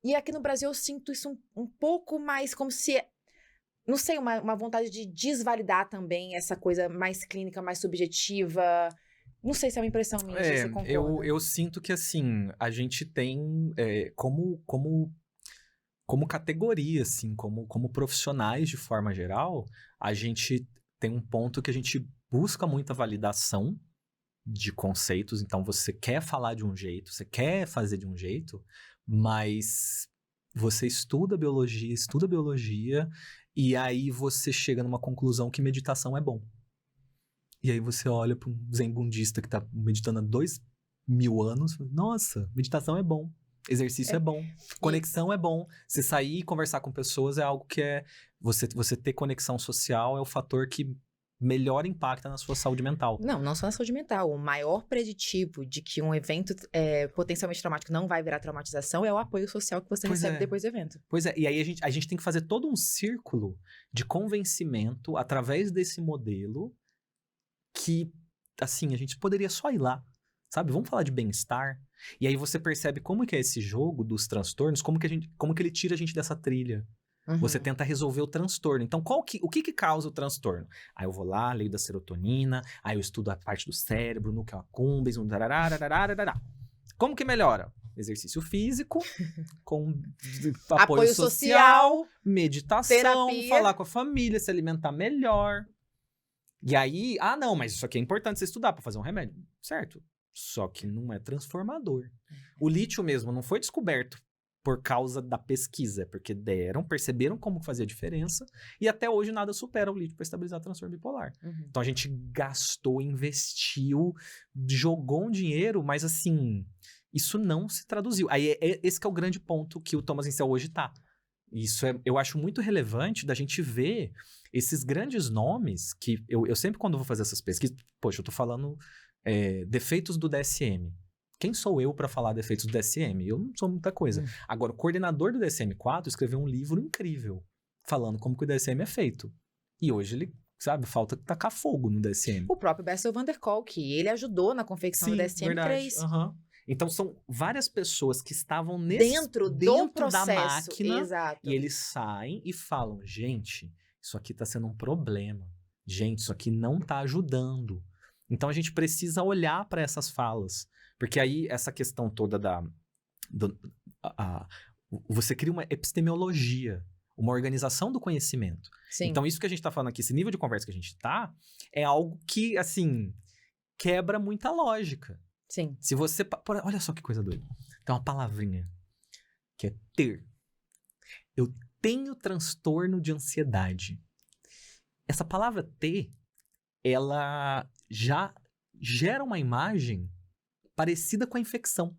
E aqui no Brasil eu sinto isso um pouco mais como se, não sei, uma vontade de desvalidar também essa coisa mais clínica, mais subjetiva. Não sei se é uma impressão minha, se você concorda. Eu sinto que, assim, a gente tem como categoria, assim, como profissionais de forma geral, a gente tem um ponto que a gente busca muita validação de conceitos, então você quer falar de um jeito, você quer fazer de um jeito, mas você estuda biologia, e aí você chega numa conclusão que meditação é bom. E aí você olha para um zen budista que tá meditando há 2000 anos, nossa, meditação é bom, exercício é bom, conexão é bom, você sair e conversar com pessoas é algo que é... Você ter conexão social é o fator que melhor impacta na sua saúde mental. Não só na saúde mental. O maior preditivo de que um evento potencialmente traumático não vai virar traumatização é o apoio social que você recebe depois do evento. Pois é, e aí a gente tem que fazer todo um círculo de convencimento através desse modelo que, assim, a gente poderia só ir lá, sabe? Vamos falar de bem-estar. E aí você percebe como que é esse jogo dos transtornos, como que ele tira a gente dessa trilha. Você tenta resolver o transtorno. Então, o que causa o transtorno? Aí eu vou lá, leio da serotonina, aí eu estudo a parte do cérebro, núcleo accumbens, como que melhora? Exercício físico, com apoio social, meditação, terapia. falar com a família, se alimentar melhor. E aí, não, mas isso aqui é importante você estudar para fazer um remédio. Certo. Só que não é transformador. O lítio mesmo não foi descoberto por causa da pesquisa, porque perceberam como fazia diferença, e até hoje nada supera o lítio para estabilizar transtorno bipolar. Então a gente gastou, investiu, jogou um dinheiro, mas assim, isso não se traduziu. Aí esse que é o grande ponto que o Thomas Incel hoje tá. Isso eu acho muito relevante da gente ver esses grandes nomes que eu sempre quando vou fazer essas pesquisas, poxa, eu tô falando defeitos do DSM. Quem sou eu para falar defeitos do DSM? Eu não sou muita coisa. Agora, o coordenador do DSM-4 escreveu um livro incrível, falando como que o DSM é feito. E hoje ele, sabe, falta tacar fogo no DSM. O próprio Bessel van der Kolk, ele ajudou na confecção do DSM-3. Então, são várias pessoas que estavam dentro do processo, da máquina. Exato. E eles saem e falam, gente, isso aqui tá sendo um problema. Gente, isso aqui não tá ajudando. Então, a gente precisa olhar para essas falas. Porque aí, essa questão toda você cria uma epistemologia, uma organização do conhecimento. Sim. Então, isso que a gente tá falando aqui, esse nível de conversa que a gente tá, é algo que, assim, quebra muita lógica. Sim. Se você... Olha só que coisa doida. Tem uma palavrinha que é ter. Eu tenho transtorno de ansiedade. Essa palavra ter, ela já gera uma imagem parecida com a infecção.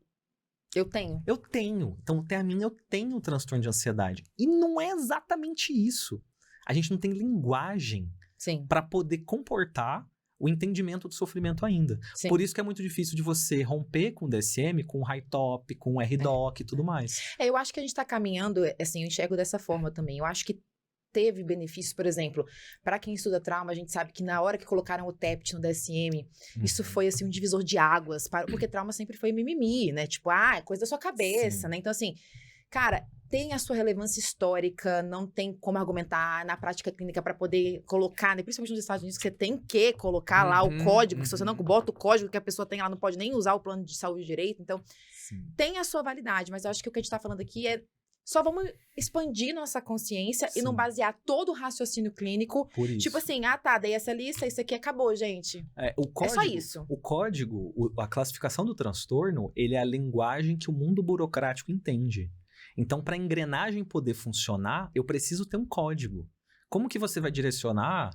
Eu tenho. Eu tenho. Então, até a mim, eu tenho transtorno de ansiedade. E não é exatamente isso. A gente não tem linguagem Sim. para poder comportar o entendimento do sofrimento ainda. Sim. Por isso que é muito difícil de você romper com o DSM, com o high top, com o RDoc e tudo mais. Eu acho que a gente tá caminhando, assim, eu enxergo dessa forma também. Eu acho que teve benefícios, por exemplo, para quem estuda trauma, a gente sabe que na hora que colocaram o TEPT no DSM, isso foi, assim, um divisor de águas, porque trauma sempre foi mimimi, né? Tipo, é coisa da sua cabeça, né? Então, assim, cara, tem a sua relevância histórica, não tem como argumentar na prática clínica para poder colocar, né? Principalmente nos Estados Unidos, que você tem que colocar lá o código, se você não bota o código que a pessoa tem, ela não pode nem usar o plano de saúde direito. Então, tem a sua validade, mas eu acho que o que a gente tá falando aqui é só vamos expandir nossa consciência e não basear todo o raciocínio clínico. Por isso. Tipo assim, tá, dei essa lista, isso aqui acabou, gente. O código, é só isso. O código, a classificação do transtorno, ele é a linguagem que o mundo burocrático entende. Então, para a engrenagem poder funcionar, eu preciso ter um código. Como que você vai direcionar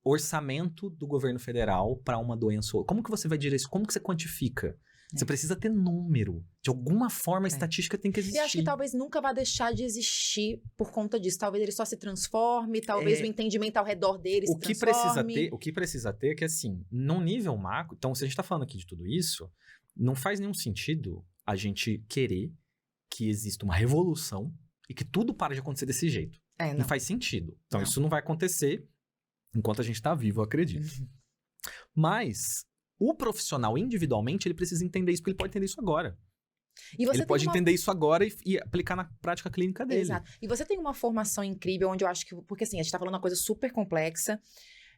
orçamento do governo federal para uma doença? Como que você vai direcionar? Como que você quantifica? Você precisa ter número. De alguma forma, a estatística tem que existir. E acho que talvez nunca vá deixar de existir por conta disso. Talvez ele só se transforme, talvez o entendimento ao redor dele se transforme. O que precisa ter é que, assim, num nível macro... Então, se a gente está falando aqui de tudo isso, não faz nenhum sentido a gente querer que exista uma revolução e que tudo para de acontecer desse jeito. Não faz sentido. Então, isso não vai acontecer enquanto a gente está vivo, eu acredito. Mas o profissional, individualmente, ele precisa entender isso, porque ele pode entender isso agora. Ele pode entender isso agora e aplicar na prática clínica dele. Exato. E você tem uma formação incrível, onde eu acho que... Porque, assim, a gente tá falando uma coisa super complexa,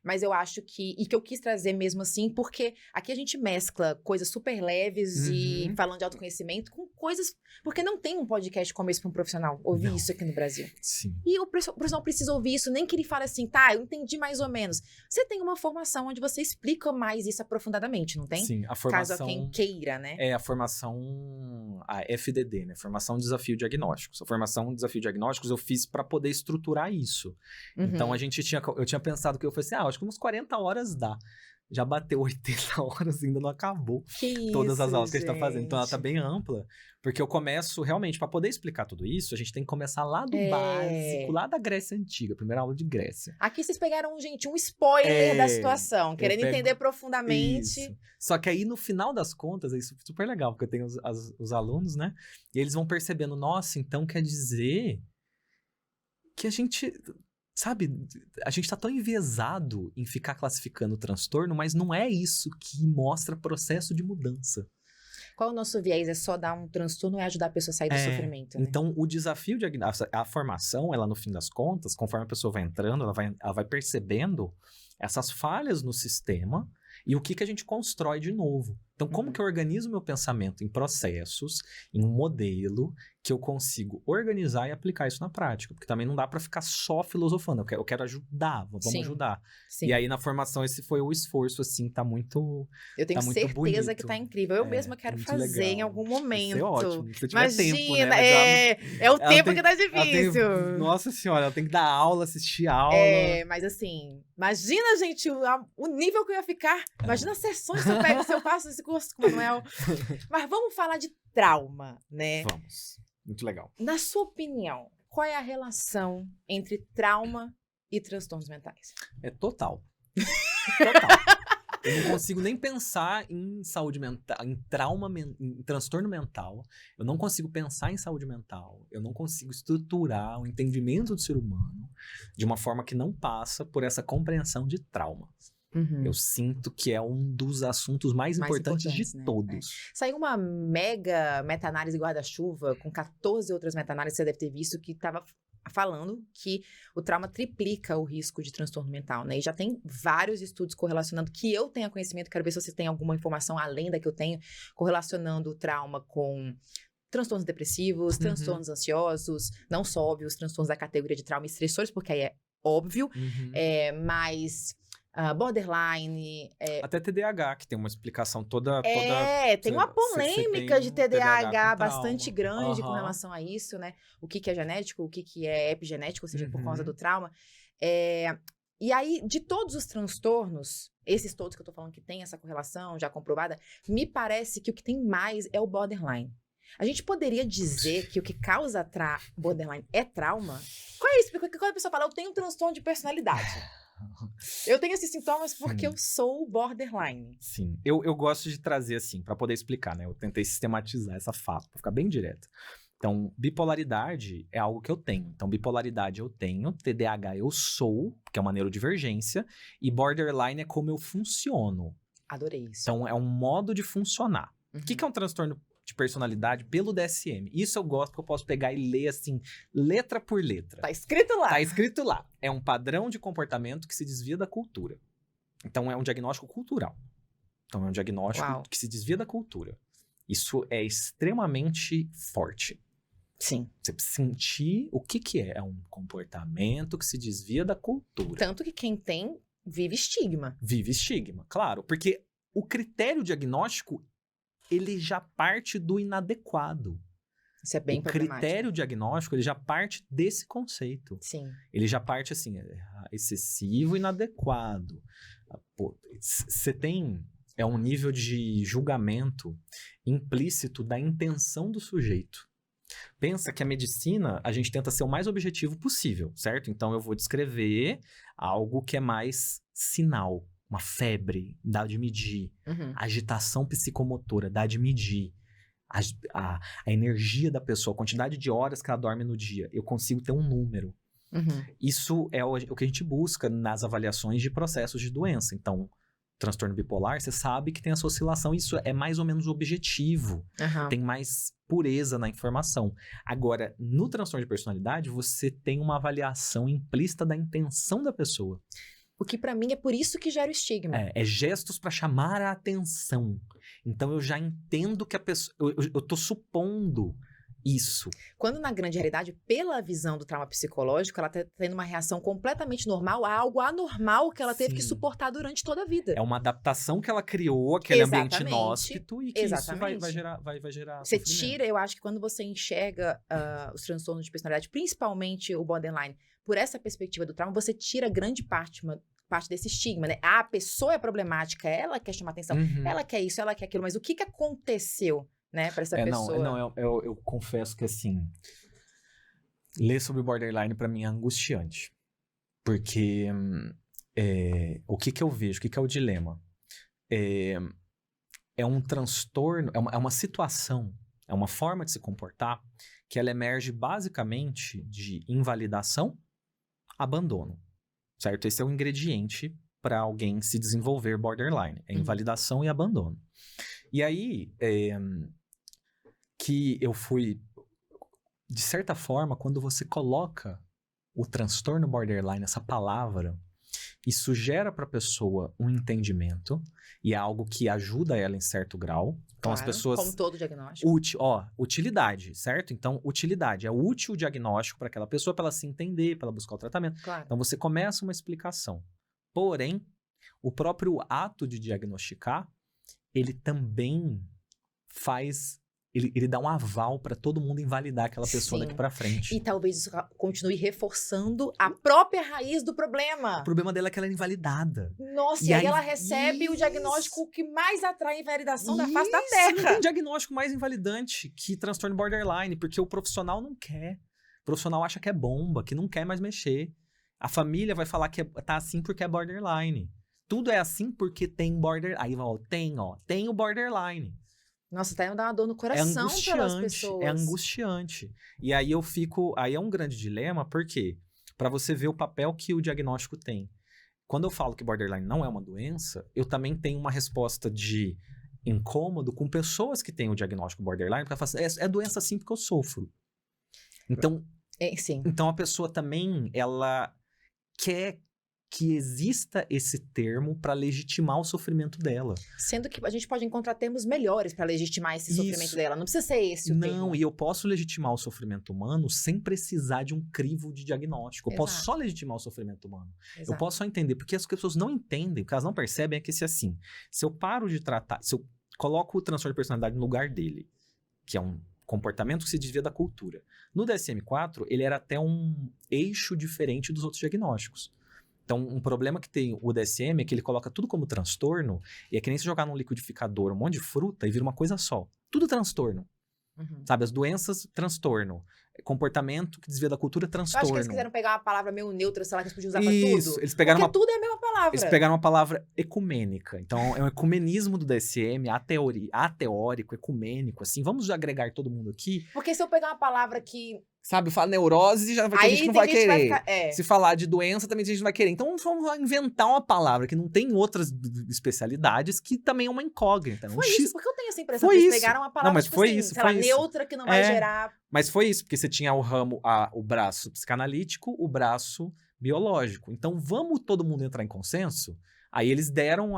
mas eu acho que... E que eu quis trazer mesmo assim, porque aqui a gente mescla coisas super leves e falando de autoconhecimento com coisas... Porque não tem um podcast como esse para um profissional ouvir isso aqui no Brasil. Sim. E o profissional precisa ouvir isso, nem que ele fale assim, tá, eu entendi mais ou menos. Você tem uma formação onde você explica mais isso aprofundadamente, não tem? Sim, a formação... Caso a quem queira, né? É a formação, a FDD, né? Formação Desafio Diagnósticos. A formação Desafio Diagnósticos eu fiz para poder estruturar isso. Então, eu tinha pensado que eu falei assim, acho que uns 40 horas dá. Já bateu 80 horas e ainda não acabou todas as aulas que a gente tá fazendo. Então, ela tá bem ampla. Porque eu começo, realmente, para poder explicar tudo isso, a gente tem que começar lá do básico, lá da Grécia Antiga, primeira aula de Grécia. Aqui vocês pegaram, gente, um spoiler da situação, querendo entender profundamente. Isso. Só que aí, no final das contas, é super legal, porque eu tenho os alunos, né? E eles vão percebendo, nossa, então quer dizer que a gente... Sabe, a gente tá tão enviesado em ficar classificando o transtorno, mas não é isso que mostra processo de mudança. Qual é o nosso viés? É só dar um transtorno e ajudar a pessoa a sair do sofrimento, né? Então, o desafio diagnóstico, a formação, ela no fim das contas, conforme a pessoa vai entrando, ela vai percebendo essas falhas no sistema e o que a gente constrói de novo. Então, como que eu organizo meu pensamento em processos, em um modelo que eu consigo organizar e aplicar isso na prática? Porque também não dá para ficar só filosofando. Eu quero ajudar, vamos ajudar. Sim. E aí, na formação, esse foi o esforço, assim, tá muito Eu tenho certeza bonito. Que tá incrível. Eu mesma quero fazer legal. Em algum momento. Isso é ótimo. Se tiver Imagina, tempo, né? É o tempo que tá difícil. Nossa senhora, ela tem que dar aula, assistir aula. Mas assim, imagina, gente, o nível que eu ia ficar. Imagina as sessões que eu faço esse curso com o Manuel. Mas vamos falar de trauma, né? Vamos. Muito legal. Na sua opinião, qual é a relação entre trauma e transtornos mentais? É total. Total. Eu não consigo nem pensar em saúde mental, em trauma, em transtorno mental. Eu não consigo pensar em saúde mental. Eu não consigo estruturar o entendimento do ser humano de uma forma que não passa por essa compreensão de trauma. Eu sinto que é um dos assuntos mais importantes de todos. Saiu uma mega meta-análise guarda-chuva com 14 outras meta-análises, você deve ter visto, que estava falando que o trauma triplica o risco de transtorno mental, né? E já tem vários estudos correlacionando, que eu tenha conhecimento, quero ver se você tem alguma informação além da que eu tenho, correlacionando o trauma com transtornos depressivos, transtornos ansiosos, não só óbvios, transtornos da categoria de trauma e estressores, porque aí é óbvio, mas... borderline. Até TDAH, que tem uma explicação toda... tem uma polêmica de TDAH bastante grande com Aham. relação a isso, né? O que é genético, o que é epigenético, ou seja, por causa do trauma. E aí, de todos os transtornos, esses todos que eu tô falando que tem essa correlação já comprovada, me parece que o que tem mais é o borderline. A gente poderia dizer que o que causa borderline é trauma? Qual é isso? Porque quando a pessoa fala, eu tenho um transtorno de personalidade. Eu tenho esses sintomas porque eu sou borderline. Sim. Eu gosto de trazer assim, pra poder explicar, né? Eu tentei sistematizar essa fala, pra ficar bem direto. Então, bipolaridade é algo que eu tenho. Então, bipolaridade eu tenho, TDAH eu sou, que é uma neurodivergência, e borderline é como eu funciono. Adorei isso. Então, é um modo de funcionar. Uhum. O que é um transtorno de personalidade pelo DSM? Isso eu gosto porque eu posso pegar e ler assim, letra por letra. Tá escrito lá. Tá escrito lá. É um padrão de comportamento que se desvia da cultura. Então, é um diagnóstico cultural. Então, é um diagnóstico que se desvia da cultura. Isso é extremamente forte. Sim. Você precisa sentir o que é. É um comportamento que se desvia da cultura. Tanto que quem tem, vive estigma. Vive estigma, claro. Porque o critério diagnóstico, ele já parte do inadequado. Isso é bem problemático. O critério diagnóstico, ele já parte desse conceito. Sim. Ele já parte assim, excessivo e inadequado. Você tem... É um nível de julgamento implícito da intenção do sujeito. Pensa que a medicina, a gente tenta ser o mais objetivo possível, certo? Então, eu vou descrever algo que é mais sinal. Uma febre, dá de medir. Uhum. Agitação psicomotora, dá de medir. A energia da pessoa, a quantidade de horas que ela dorme no dia. Eu consigo ter um número. Uhum. Isso é o que a gente busca nas avaliações de processos de doença. Então, transtorno bipolar, você sabe que tem essa oscilação. Isso é mais ou menos objetivo. Uhum. Tem mais pureza na informação. Agora, no transtorno de personalidade, você tem uma avaliação implícita da intenção da pessoa. O que pra mim é por isso que gera o estigma. É gestos para chamar a atenção. Então, eu já entendo que a pessoa... Eu tô supondo isso. Quando, na grande realidade, pela visão do trauma psicológico, ela tá tendo uma reação completamente normal a algo anormal que ela teve que suportar durante toda a vida. É uma adaptação que ela criou, aquele ambiente inóspito, e que isso vai gerar Você sofrimento. tira, eu acho que quando você enxerga os transtornos de personalidade, principalmente o borderline, por essa perspectiva do trauma, você tira grande parte desse estigma, né? A pessoa é problemática, ela quer chamar atenção, ela quer isso, ela quer aquilo, mas o que aconteceu? Né, pra essa pessoa. Eu confesso que, assim, ler sobre borderline pra mim é angustiante. Porque o que eu vejo, o que é o dilema? É um transtorno, é uma situação, é uma forma de se comportar que ela emerge basicamente de invalidação, abandono, certo? Esse é o ingrediente para alguém se desenvolver borderline, é invalidação e abandono. E aí, que eu fui, de certa forma, quando você coloca o transtorno borderline, essa palavra, isso gera para a pessoa um entendimento e é algo que ajuda ela em certo grau. Então, claro, as pessoas... como todo diagnóstico. Utilidade, certo? Então, utilidade. É útil o diagnóstico para aquela pessoa, para ela se entender, para ela buscar o tratamento. Claro. Então, você começa uma explicação. Porém, o próprio ato de diagnosticar, ele também faz... Ele dá um aval para todo mundo invalidar aquela pessoa daqui para frente. E talvez isso continue reforçando a própria raiz do problema. O problema dela é que ela é invalidada. Nossa, e aí ela recebe o diagnóstico que mais atrai invalidação da face da Terra. Não tem diagnóstico mais invalidante que transtorno borderline, porque o profissional não quer. O profissional acha que é bomba, que não quer mais mexer. A família vai falar que tá assim porque é borderline. Tudo é assim porque tem borderline. Aí, tem o borderline. Nossa, tá indo dar uma dor no coração pelas pessoas. É angustiante. E aí eu fico... Aí é um grande dilema, porque para você ver o papel que o diagnóstico tem. Quando eu falo que borderline não é uma doença, eu também tenho uma resposta de incômodo com pessoas que têm o diagnóstico borderline, porque ela fala assim, é doença sim porque eu sofro. Então, sim. Então a pessoa também, ela quer que exista esse termo para legitimar o sofrimento dela. Sendo que a gente pode encontrar termos melhores para legitimar esse sofrimento dela. Não precisa ser esse o termo. Não, e eu posso legitimar o sofrimento humano sem precisar de um crivo de diagnóstico. Eu posso só legitimar o sofrimento humano. Exato. Eu posso só entender, porque as pessoas não entendem, o que elas não percebem é que se eu paro de tratar, se eu coloco o transtorno de personalidade no lugar dele, que é um comportamento que se desvia da cultura. No DSM-4, ele era até um eixo diferente dos outros diagnósticos. Então, um problema que tem o DSM é que ele coloca tudo como transtorno, e é que nem se jogar num liquidificador um monte de fruta e vira uma coisa só. Tudo transtorno. Sabe, as doenças, transtorno. Comportamento que desvia da cultura, Eu transtorno. acho que eles quiseram pegar uma palavra meio neutra, sei lá, que eles podiam usar pra Isso, tudo. eles pegaram Porque tudo é a mesma palavra. Eles pegaram uma palavra ecumênica. Então, é um ecumenismo do DSM, ateórico, ecumênico, assim. Vamos agregar todo mundo aqui. Porque se eu pegar uma palavra que... Sabe, fala neurose, já vai ter Aí gente que não tem vai gente que vai querer. ficar- Se falar de doença, também tem gente que não vai querer. Então, vamos inventar uma palavra que não tem outras especialidades, que também é uma incógnita. Foi um isso, X. porque eu tenho essa impressão Foi que eles isso. pegaram uma palavra, Não, mas tipo foi assim, isso, sei foi lá, isso. neutra, que não vai gerar... Mas foi isso, porque você tinha o ramo, o braço psicanalítico, o braço biológico. Então, vamos todo mundo entrar em consenso? Aí eles deram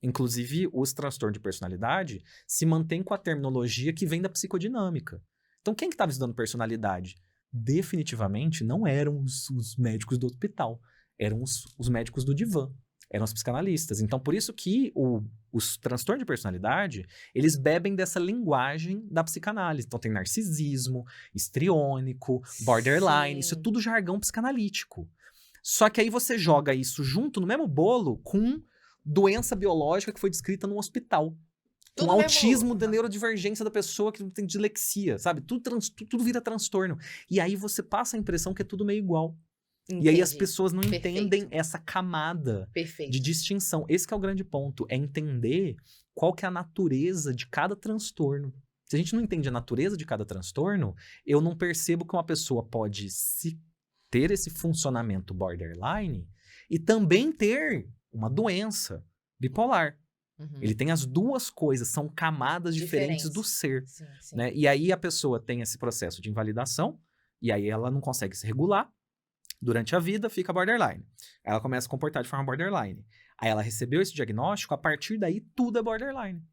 inclusive, os transtornos de personalidade se mantêm com a terminologia que vem da psicodinâmica. Então, quem que estava estudando personalidade? Definitivamente não eram os médicos do hospital. Eram os médicos do divã. Eram os psicanalistas. Então, por isso que os transtornos de personalidade, eles bebem dessa linguagem da psicanálise. Então, tem narcisismo, histriônico, borderline. Isso é tudo jargão psicanalítico. Só que aí você joga isso junto no mesmo bolo com doença biológica que foi descrita num hospital. Tudo Com autismo mesmo... da neurodivergência da pessoa que tem dislexia, sabe? Tudo vira transtorno. E aí você passa a impressão que é tudo meio igual. Entendi. E aí as pessoas não Perfeito. entendem essa camada Perfeito. de distinção. Esse que é o grande ponto, é entender qual que é a natureza de cada transtorno. Se a gente não entende a natureza de cada transtorno, eu não percebo que uma pessoa pode ter esse funcionamento borderline e também ter uma doença bipolar. Ele tem as duas coisas, são camadas diferentes do ser. Sim, sim. Né? E aí a pessoa tem esse processo de invalidação, e aí ela não consegue se regular. Durante a vida, fica borderline. Aí ela começa a comportar de forma borderline. Aí ela recebeu esse diagnóstico, a partir daí tudo é borderline.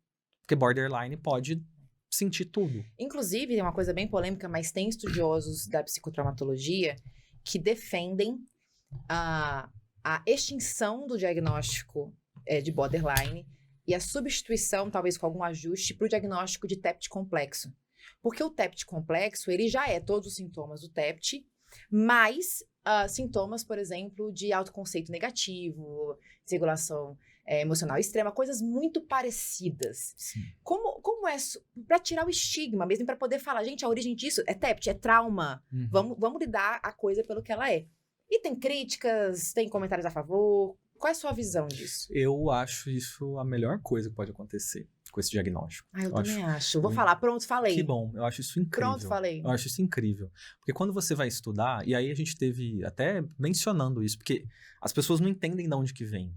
Porque borderline pode sentir tudo. Inclusive, tem uma coisa bem polêmica, mas tem estudiosos da psicotraumatologia que defendem a extinção do diagnóstico de borderline e a substituição, talvez com algum ajuste, para o diagnóstico de TEPT complexo. Porque o TEPT complexo, ele já é todos os sintomas do TEPT, mas sintomas, por exemplo, de autoconceito negativo, desregulação emocional extrema, coisas muito parecidas. Sim. Como é para tirar o estigma, mesmo para poder falar, gente, a origem disso é TEPT, é trauma. Vamos lidar a coisa pelo que ela é. E tem críticas, tem comentários a favor. Qual é a sua visão disso? Eu acho isso a melhor coisa que pode acontecer com esse diagnóstico. Eu também acho. Vou falar, pronto, falei. Que bom, eu acho isso incrível. Pronto, falei. Eu acho isso incrível. Porque quando você vai estudar, e aí a gente teve até mencionando isso, porque as pessoas não entendem de onde que vem.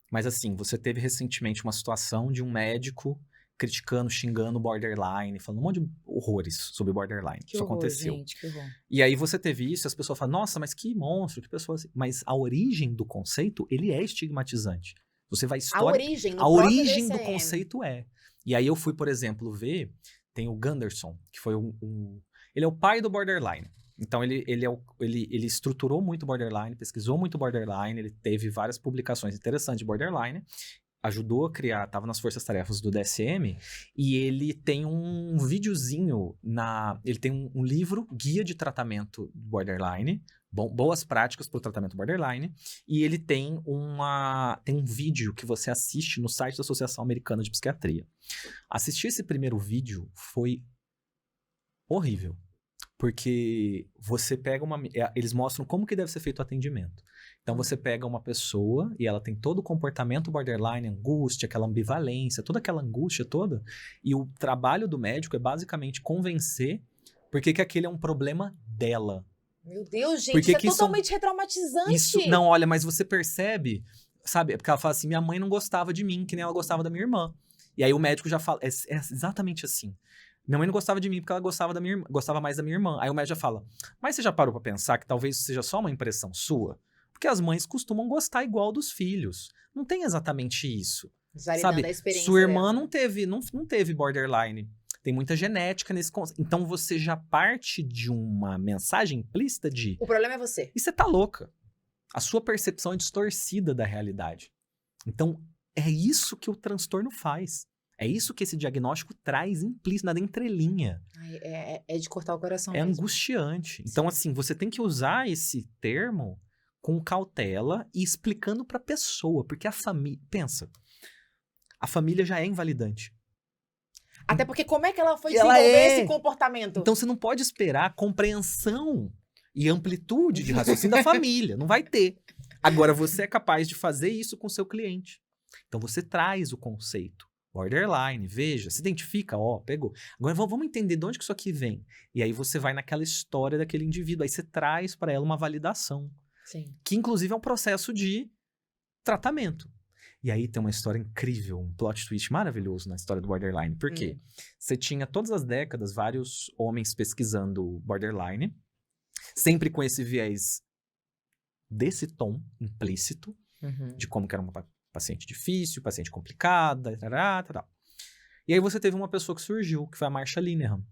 Mas assim, você teve recentemente uma situação de um médico criticando, xingando borderline, falando um monte de horrores sobre borderline. Que isso horror, aconteceu. gente, que horror. E aí você teve isso, e as pessoas falam, nossa, mas que monstro, que pessoa assim. Mas a origem do conceito, ele é estigmatizante. Você vai A origem, a origem do conceito é. E aí eu fui, por exemplo, ver, tem o Gunderson, que foi ele é o pai do borderline. Então ele estruturou muito borderline, pesquisou muito borderline, ele teve várias publicações interessantes de borderline, ajudou a criar, estava nas forças-tarefas do DSM, e ele tem um videozinho, ele tem um livro, guia de tratamento borderline, boas práticas para o tratamento borderline, e ele tem um vídeo que você assiste no site da Associação Americana de Psiquiatria. Assistir esse primeiro vídeo foi horrível, porque você pega eles mostram como que deve ser feito o atendimento. Então você pega uma pessoa e ela tem todo o comportamento borderline, angústia, aquela ambivalência, toda aquela angústia toda, e o trabalho do médico é basicamente convencer porque que aquele é um problema dela. Meu Deus, gente, isso é totalmente retraumatizante. Isso, não, olha, mas você percebe, sabe? Porque ela fala assim, minha mãe não gostava de mim, que nem ela gostava da minha irmã. E aí o médico já fala, é exatamente assim. Minha mãe não gostava de mim porque ela gostava mais da minha irmã. Aí o médico já fala, mas você já parou pra pensar que talvez isso seja só uma impressão sua? Porque as mães costumam gostar igual dos filhos. Não tem exatamente isso. Sabe? Sua irmã não teve borderline. Tem muita genética nesse conceito. Então você já parte de uma mensagem implícita de... O problema é você. E você tá louca. A sua percepção é distorcida da realidade. Então é isso que o transtorno faz. É isso que esse diagnóstico traz implícito, na entrelinha. É de cortar o coração É mesmo. angustiante. Então, assim, você tem que usar esse termo com cautela e explicando pra pessoa, porque a família, pensa, a família já é invalidante. Até porque como é que ela foi Ela desenvolver é. esse comportamento? Então você não pode esperar compreensão e amplitude de raciocínio da família, não vai ter. Agora você é capaz de fazer isso com seu cliente. Então você traz o conceito. Borderline, veja, se identifica, ó, pegou. Agora vamos entender de onde que isso aqui vem. E aí você vai naquela história daquele indivíduo, aí você traz para ela uma validação. Sim. Que inclusive é um processo de tratamento. E aí tem uma história incrível, um plot twist maravilhoso na história do borderline. Por quê? Você tinha todas as décadas vários homens pesquisando borderline, sempre com esse viés desse tom implícito, de como que era uma paciente difícil, paciente complicada, tal. E aí você teve uma pessoa que surgiu, que foi a Marsha Linehan.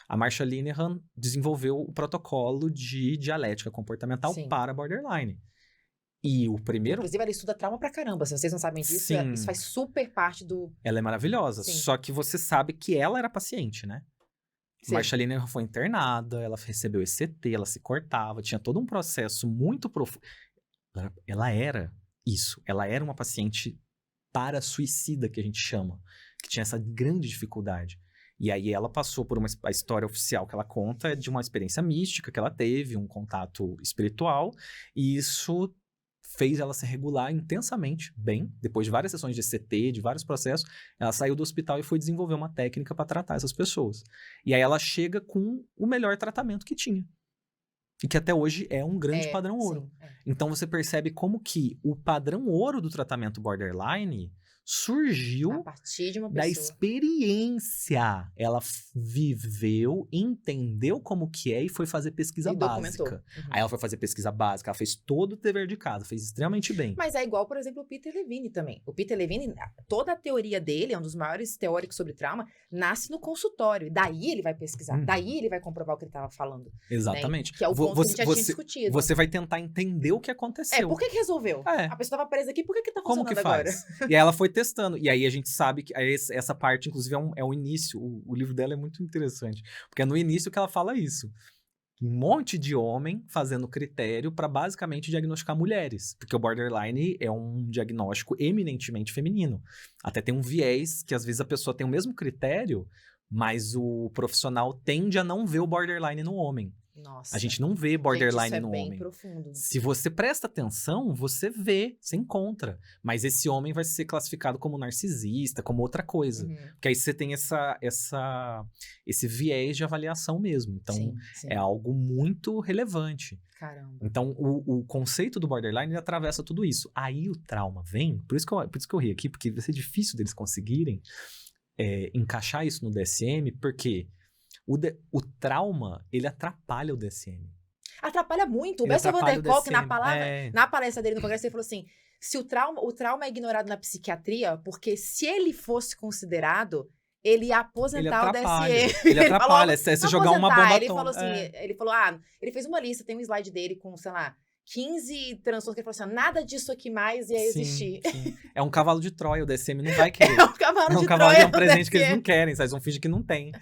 A Marsha Linehan desenvolveu o protocolo de dialética comportamental para borderline. E o primeiro... Inclusive, ela estuda trauma pra caramba. Se vocês não sabem disso, Sim. isso faz super parte do... Ela é maravilhosa, Sim. só que você sabe que ela era paciente, né? Sim. Marsha Linehan foi internada, ela recebeu ECT, ela se cortava, tinha todo um processo muito profundo. Ela era isso, ela era uma paciente para-suicida, que a gente chama, que tinha essa grande dificuldade. E aí ela passou por a história oficial que ela conta de uma experiência mística que ela teve, um contato espiritual, e isso fez ela se regular intensamente bem. Depois de várias sessões de ECT, de vários processos, ela saiu do hospital e foi desenvolver uma técnica para tratar essas pessoas. E aí ela chega com o melhor tratamento que tinha. E que até hoje é um grande padrão ouro. Sim, Então você percebe como que o padrão ouro do tratamento borderline surgiu a partir de uma da pessoa. experiência. Ela viveu, entendeu como que é e foi fazer pesquisa E documentou. básica. Aí ela foi fazer pesquisa básica, ela fez todo o dever de casa, fez extremamente bem. Mas é igual, por exemplo, o Peter Levine também. O Peter Levine, toda a teoria dele, é um dos maiores teóricos sobre trauma, nasce no consultório. Daí ele vai pesquisar, daí ele vai comprovar o que ele estava falando. Exatamente. Né? Que é o ponto que a gente já tinha discutido. Você vai tentar entender o que aconteceu. Por que resolveu? A pessoa estava presa aqui, por que tá como funcionando que faz? agora? E aí ela foi testando. E aí a gente sabe que essa parte, inclusive, é o início. O livro dela é muito interessante. Porque é no início que ela fala isso. Um monte de homem fazendo critério para basicamente diagnosticar mulheres. Porque o borderline é um diagnóstico eminentemente feminino. Até tem um viés que às vezes a pessoa tem o mesmo critério, mas o profissional tende a não ver o borderline no homem. Nossa. A gente não vê borderline isso no bem homem. Profundo. Se você presta atenção, você vê, você encontra. Mas esse homem vai ser classificado como narcisista, como outra coisa. Porque aí você tem esse viés de avaliação mesmo. Então, sim. é algo muito relevante. Caramba. Então, o conceito do borderline ele atravessa tudo isso. Aí o trauma vem, por isso que eu ri aqui, porque vai ser difícil deles conseguirem encaixar isso no DSM, porque o trauma, ele atrapalha o DSM. Atrapalha muito. O Bessel van der Kolk, na palestra dele no congresso, ele falou assim, se o trauma é ignorado na psiquiatria, porque se ele fosse considerado, ele ia aposentar o DSM. Ele atrapalha, se jogar uma bomba atômica. Ele falou assim, ele fez uma lista, tem um slide dele com, sei lá, 15 transtornos que ele falou assim, nada disso aqui mais ia existir. Sim. É um cavalo de Troia, o DSM não vai querer. É um cavalo de Troia. É um presente que eles não querem, eles vão fingir que não tem.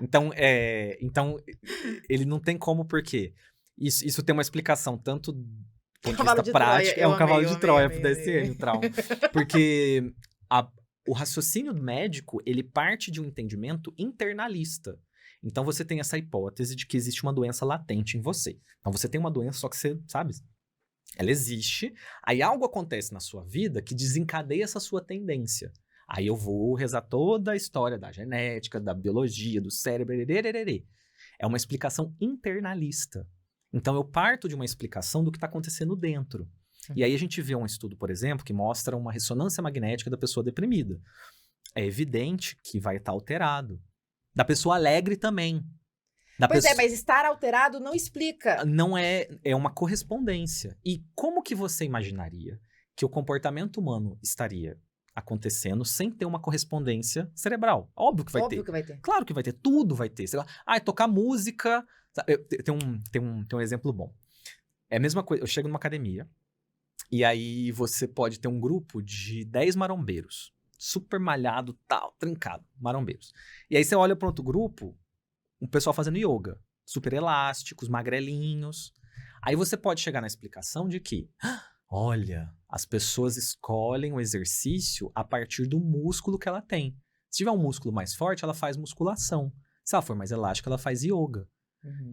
Então, ele não tem como, por quê? Isso tem uma explicação, tanto do ponto de vista prático, é um cavalo de Troia pro DSM, o trauma. Porque o raciocínio médico, ele parte de um entendimento internalista. Então, você tem essa hipótese de que existe uma doença latente em você. Então, você tem uma doença, só que você, sabe, ela existe. Aí, algo acontece na sua vida que desencadeia essa sua tendência. Aí, eu vou rezar toda a história da genética, da biologia, do cérebro. É uma explicação internalista. Então, eu parto de uma explicação do que está acontecendo dentro. E aí, a gente vê um estudo, por exemplo, que mostra uma ressonância magnética da pessoa deprimida. É evidente que vai estar alterado. Da pessoa alegre também. Mas estar alterado não explica. Não é uma correspondência. E como que você imaginaria que o comportamento humano estaria acontecendo sem ter uma correspondência cerebral? Óbvio que vai ter. Que vai ter. Claro que vai ter, tudo vai ter. Sei lá, tocar música. Tem um exemplo bom. É a mesma coisa, eu chego numa academia e aí você pode ter um grupo de 10 marombeiros. Super malhado, tal, trincado, marombeiros. E aí você olha para outro grupo, um pessoal fazendo yoga, super elásticos, magrelinhos. Aí você pode chegar na explicação de que, olha, as pessoas escolhem o exercício a partir do músculo que ela tem. Se tiver um músculo mais forte, ela faz musculação. Se ela for mais elástica, ela faz yoga.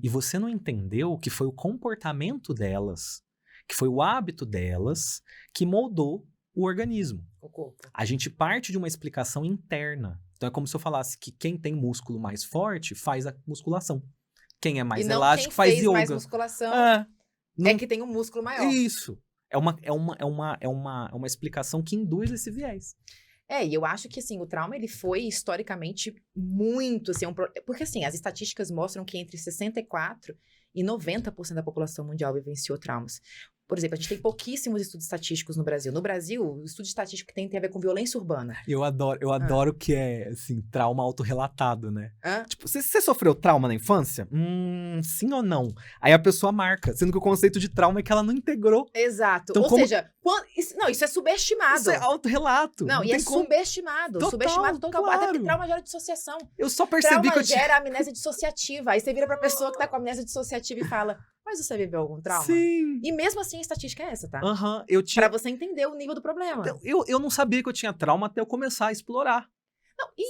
E você não entendeu que foi o comportamento delas, que foi o hábito delas que moldou o organismo. O corpo. A gente parte de uma explicação interna. Então é como se eu falasse que quem tem músculo mais forte faz a musculação. Quem é mais elástico faz yoga. Mais musculação Não... que tem um músculo maior. Isso. É uma explicação que induz esse viés. E eu acho que, assim, o trauma, ele foi, historicamente, muito, assim, porque, assim, as estatísticas mostram que entre 64% e 90% da população mundial vivenciou traumas. Por exemplo, a gente tem pouquíssimos estudos estatísticos no Brasil. No Brasil, o estudo estatístico que tem a ver com violência urbana. Eu adoro que é, assim, trauma autorrelatado, né? Hã? Tipo, você sofreu trauma na infância? Sim ou não? Aí a pessoa marca, sendo que o conceito de trauma é que ela não integrou. Exato. Então, Ou seja, isso é subestimado. Isso é autorrelato. Não, e é subestimado. Total, subestimado total. claro. Até porque trauma gera dissociação. Eu só percebi trauma que eu tinha... gera amnésia dissociativa. Aí você vira pra pessoa que tá com amnésia dissociativa e fala, mas você viveu algum trauma? Sim. E mesmo assim a estatística é essa, tá? Eu tinha... Pra você entender o nível do problema. Eu não sabia que eu tinha trauma até eu começar a explorar.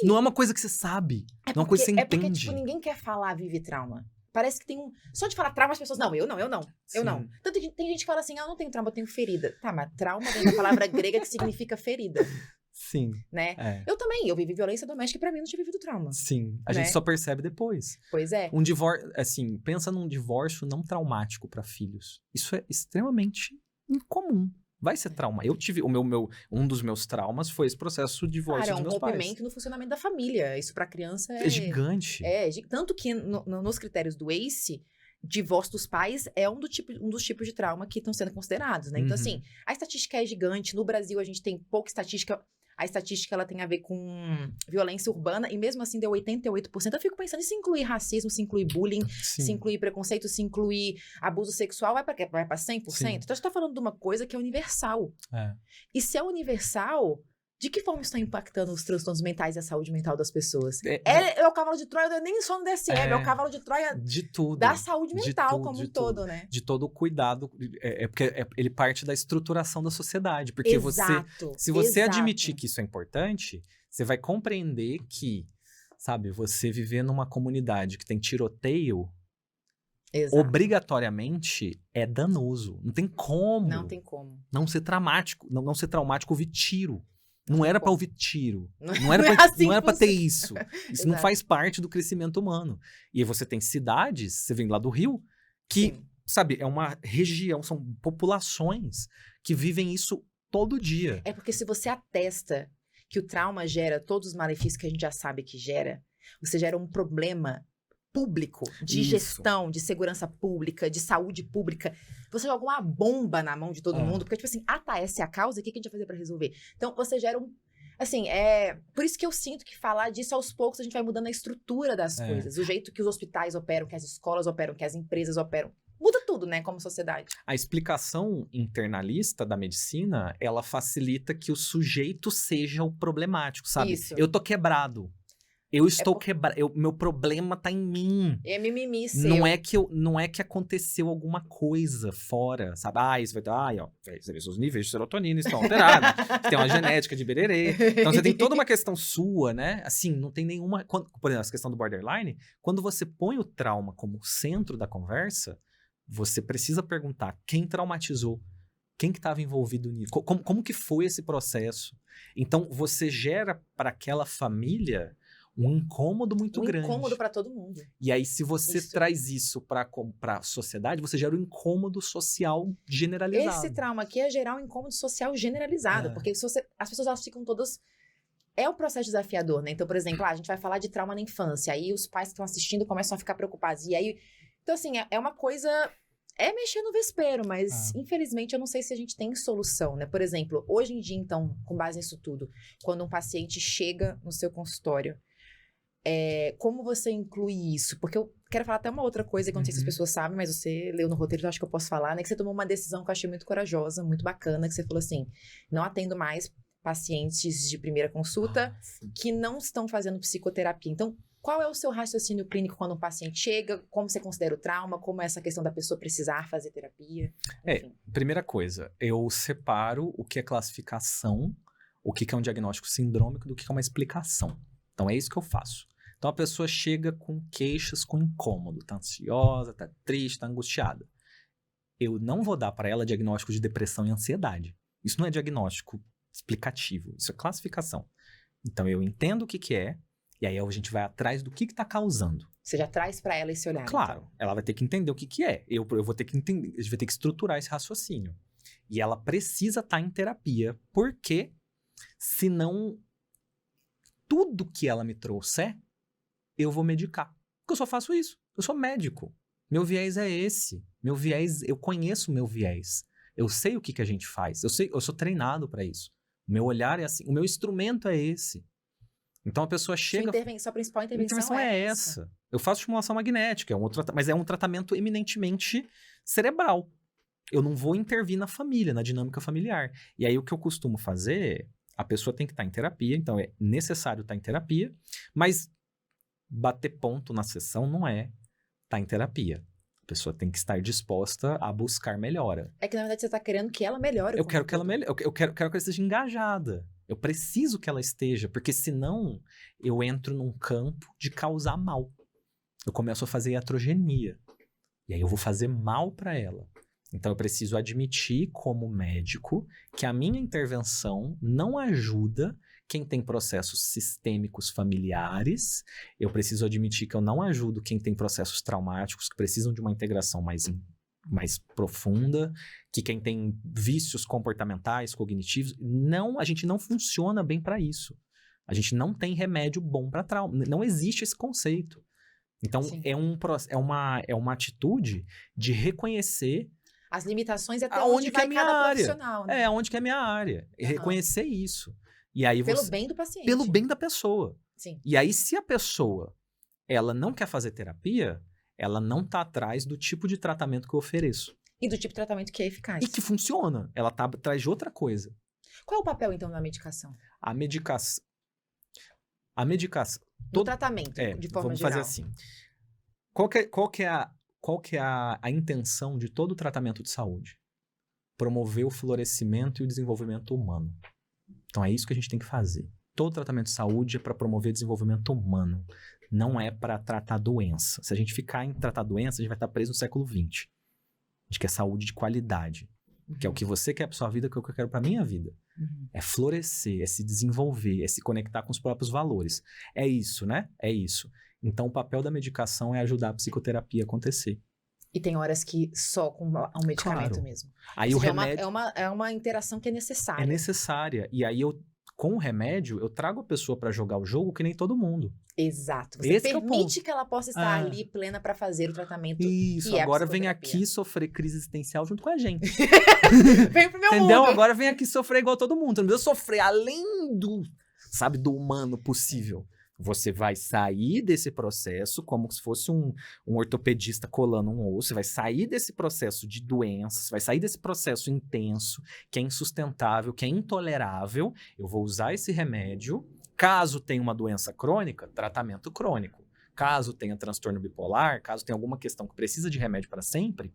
Não é uma coisa que você sabe. Não é uma coisa que você entende. É porque, tipo, ninguém quer falar vive trauma. Parece que tem um... Só de falar trauma, as pessoas... Não. Eu não. Tanto que tem gente que fala assim, eu não tenho trauma, eu tenho ferida. Tá, mas trauma vem da palavra grega que significa ferida. Sim. Né? É. Eu também. Eu vivi violência doméstica e pra mim não tinha vivido trauma. Sim. A Né? gente só percebe depois. Pois é. Um divórcio... Assim, pensa num divórcio não traumático pra filhos. Isso é extremamente incomum. Vai ser trauma. Eu tive... Um dos meus traumas foi esse processo de divórcio dos meus pais. É um rompimento no funcionamento da família. Isso pra criança É gigante. Tanto que nos critérios do ACE, divórcio dos pais é um dos tipos de trauma que estão sendo considerados, né? Então, assim, a estatística é gigante. No Brasil, a gente tem pouca estatística. A estatística, ela tem a ver com violência urbana, e mesmo assim deu 88%. Eu fico pensando, e se incluir racismo, se incluir bullying, se incluir preconceito, se incluir abuso sexual, vai pra quê? Vai pra 100%? Sim. Então, a gente tá falando de uma coisa que é universal. E se é universal, de que forma isso está impactando os transtornos mentais e a saúde mental das pessoas? É o cavalo de Troia, nem só no DSM, é o cavalo de Troia de tudo, da saúde mental como um todo, né? De todo o cuidado, porque ele parte da estruturação da sociedade. Porque se você admitir que isso é importante, você vai compreender que, sabe, você viver numa comunidade que tem tiroteio, obrigatoriamente é danoso. Não tem como. Não tem como. Não ser traumático, não ser traumático ouvir tiro. Não era pra ouvir tiro. Não era pra ter isso. Isso não faz parte do crescimento humano. E aí você tem cidades, você vem lá do Rio, que, sabe, é uma região, são populações que vivem isso todo dia. É porque se você atesta que o trauma gera todos os malefícios que a gente já sabe que gera, você gera um problema público, de gestão, de segurança pública, de saúde pública. Você joga uma bomba na mão de todo mundo, porque, tipo assim, tá, essa é a causa, o que a gente vai fazer pra resolver? Então, você gera assim, por isso que eu sinto que falar disso aos poucos a gente vai mudando a estrutura das coisas, o jeito que os hospitais operam, que as escolas operam, que as empresas operam. Muda tudo, né, como sociedade. A explicação internalista da medicina, ela facilita que o sujeito seja o problemático, sabe? Isso. Eu tô quebrado. Eu estou quebrado. Meu problema tá em mim. É mimimi seu. Não é que aconteceu alguma coisa fora, sabe? Isso vai dar. Você vê, seus níveis de serotonina estão alterados. Você tem uma genética de bererê. Então você tem toda uma questão sua, né? Assim, não tem nenhuma. Por exemplo, essa questão do borderline, quando você põe o trauma como centro da conversa, você precisa perguntar quem traumatizou. Quem que estava envolvido nisso? Como que foi esse processo? Então, você gera para aquela família um incômodo muito grande. Um incômodo para todo mundo. E aí, se você traz isso para a sociedade, você gera um incômodo social generalizado. Esse trauma aqui é gerar um incômodo social generalizado, porque as pessoas elas ficam todas... É um processo desafiador, né? Então, por exemplo, a gente vai falar de trauma na infância, aí os pais que estão assistindo começam a ficar preocupados. E aí... Então, assim, é uma coisa... É mexer no vespeiro, mas infelizmente eu não sei se a gente tem solução, né? Por exemplo, hoje em dia, então, com base nisso tudo, quando um paciente chega no seu consultório, como você inclui isso? Porque eu quero falar até uma outra coisa que eu não sei se as pessoas sabem, mas você leu no roteiro, eu acho que eu posso falar, né? Que você tomou uma decisão que eu achei muito corajosa, muito bacana, que você falou assim, não atendo mais pacientes de primeira consulta que não estão fazendo psicoterapia. Então, Qual é o seu raciocínio clínico quando um paciente chega? Como você considera o trauma? Como é essa questão da pessoa precisar fazer terapia? Enfim. Primeira coisa, eu separo o que é classificação, o que é um diagnóstico sindrômico do que é uma explicação. Então, é isso que eu faço. Então, a pessoa chega com queixas, com incômodo, tá ansiosa, tá triste, tá angustiada. Eu não vou dar para ela diagnóstico de depressão e ansiedade. Isso não é diagnóstico explicativo, isso é classificação. Então, eu entendo o que é, e aí a gente vai atrás do que tá causando. Você já traz para ela esse olhar. Claro, então. ela vai ter que entender o que é. Eu vou ter que entender, a gente vai ter que estruturar esse raciocínio. E ela precisa estar em terapia, porque senão tudo que ela me trouxer, eu vou medicar. Porque eu só faço isso. Eu sou médico. Meu viés é esse. Meu viés, eu conheço o meu viés. Eu sei o que a gente faz. Eu sou treinado para isso. O meu olhar é assim. O meu instrumento é esse. Então a pessoa chega... Sua principal intervenção é essa. Eu faço estimulação magnética, mas é um tratamento eminentemente cerebral. Eu não vou intervir na família, na dinâmica familiar. E aí o que eu costumo fazer, a pessoa tem que estar em terapia, então é necessário estar em terapia, mas bater ponto na sessão não é estar em terapia. A pessoa tem que estar disposta a buscar melhora. É que na verdade você está querendo que ela melhore. Eu quero que ela melhore, eu quero que ela esteja engajada. Eu preciso que ela esteja, porque senão eu entro num campo de causar mal. Eu começo a fazer iatrogenia. E aí eu vou fazer mal para ela. Então eu preciso admitir como médico que a minha intervenção não ajuda quem tem processos sistêmicos familiares. Eu preciso admitir que eu não ajudo quem tem processos traumáticos que precisam de uma integração mais profunda, que quem tem vícios comportamentais, cognitivos, a gente não funciona bem para isso. A gente não tem remédio bom para trauma. Não existe esse conceito. Então, é uma atitude de reconhecer as limitações até onde vai cada profissional. Né? Aonde que é a minha área. Uhum. Reconhecer isso. E aí pelo bem do paciente. Pelo bem da pessoa. Sim. E aí, se a pessoa ela não quer fazer terapia, ela não tá atrás do tipo de tratamento que eu ofereço. E do tipo de tratamento que é eficaz. E que funciona. Ela tá atrás de outra coisa. Qual é o papel, então, da medicação? A medicação... Do tratamento, de forma vamos geral. Fazer assim. Qual que é a intenção de todo tratamento de saúde? Promover o florescimento e o desenvolvimento humano. Então, é isso que a gente tem que fazer. Todo tratamento de saúde é para promover desenvolvimento humano. Não é para tratar doença. Se a gente ficar em tratar doença, a gente vai estar preso no século XX. A gente quer saúde de qualidade. Uhum. Que é o que você quer para sua vida, que é o que eu quero para minha vida. Uhum. É florescer, é se desenvolver, é se conectar com os próprios valores. É isso, né? É isso. Então, o papel da medicação é ajudar a psicoterapia a acontecer. E tem horas que só com um medicamento mesmo. Aí seja, o remédio... é uma interação que é necessária. É necessária. E aí, com o remédio, eu trago a pessoa para jogar o jogo que nem todo mundo. Exato. Você permite que ela possa estar ali plena para fazer o tratamento. Isso, agora vem aqui sofrer crise existencial junto com a gente. Vem pro meu Entendeu? mundo. Agora vem aqui sofrer igual todo mundo. Não precisa sofrer além do humano possível. Você vai sair desse processo como se fosse um ortopedista colando um osso. Você vai sair desse processo de doença, você vai sair desse processo intenso, que é insustentável, que é intolerável. Eu vou usar esse remédio. Caso tenha uma doença crônica, tratamento crônico. Caso tenha transtorno bipolar, caso tenha alguma questão que precisa de remédio para sempre,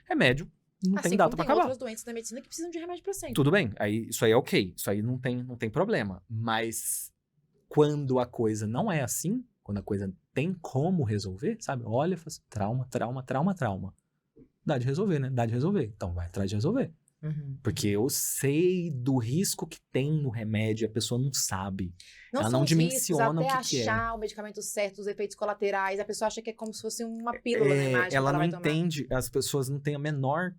remédio não tem data para acabar. Tem outras doenças da medicina que precisam de remédio para sempre. Tudo bem, isso aí é ok. Isso aí não tem problema. Mas... quando a coisa não é assim, quando a coisa tem como resolver, sabe? Olha, faz trauma. Dá de resolver, né? Dá de resolver. Então vai atrás de resolver. Uhum. Porque eu sei do risco que tem no remédio, a pessoa não sabe. Ela não dimensiona o que é. Até achar o medicamento certo, os efeitos colaterais, a pessoa acha que é como se fosse uma pílula, né, mágica. Ela não entende, as pessoas não têm a menor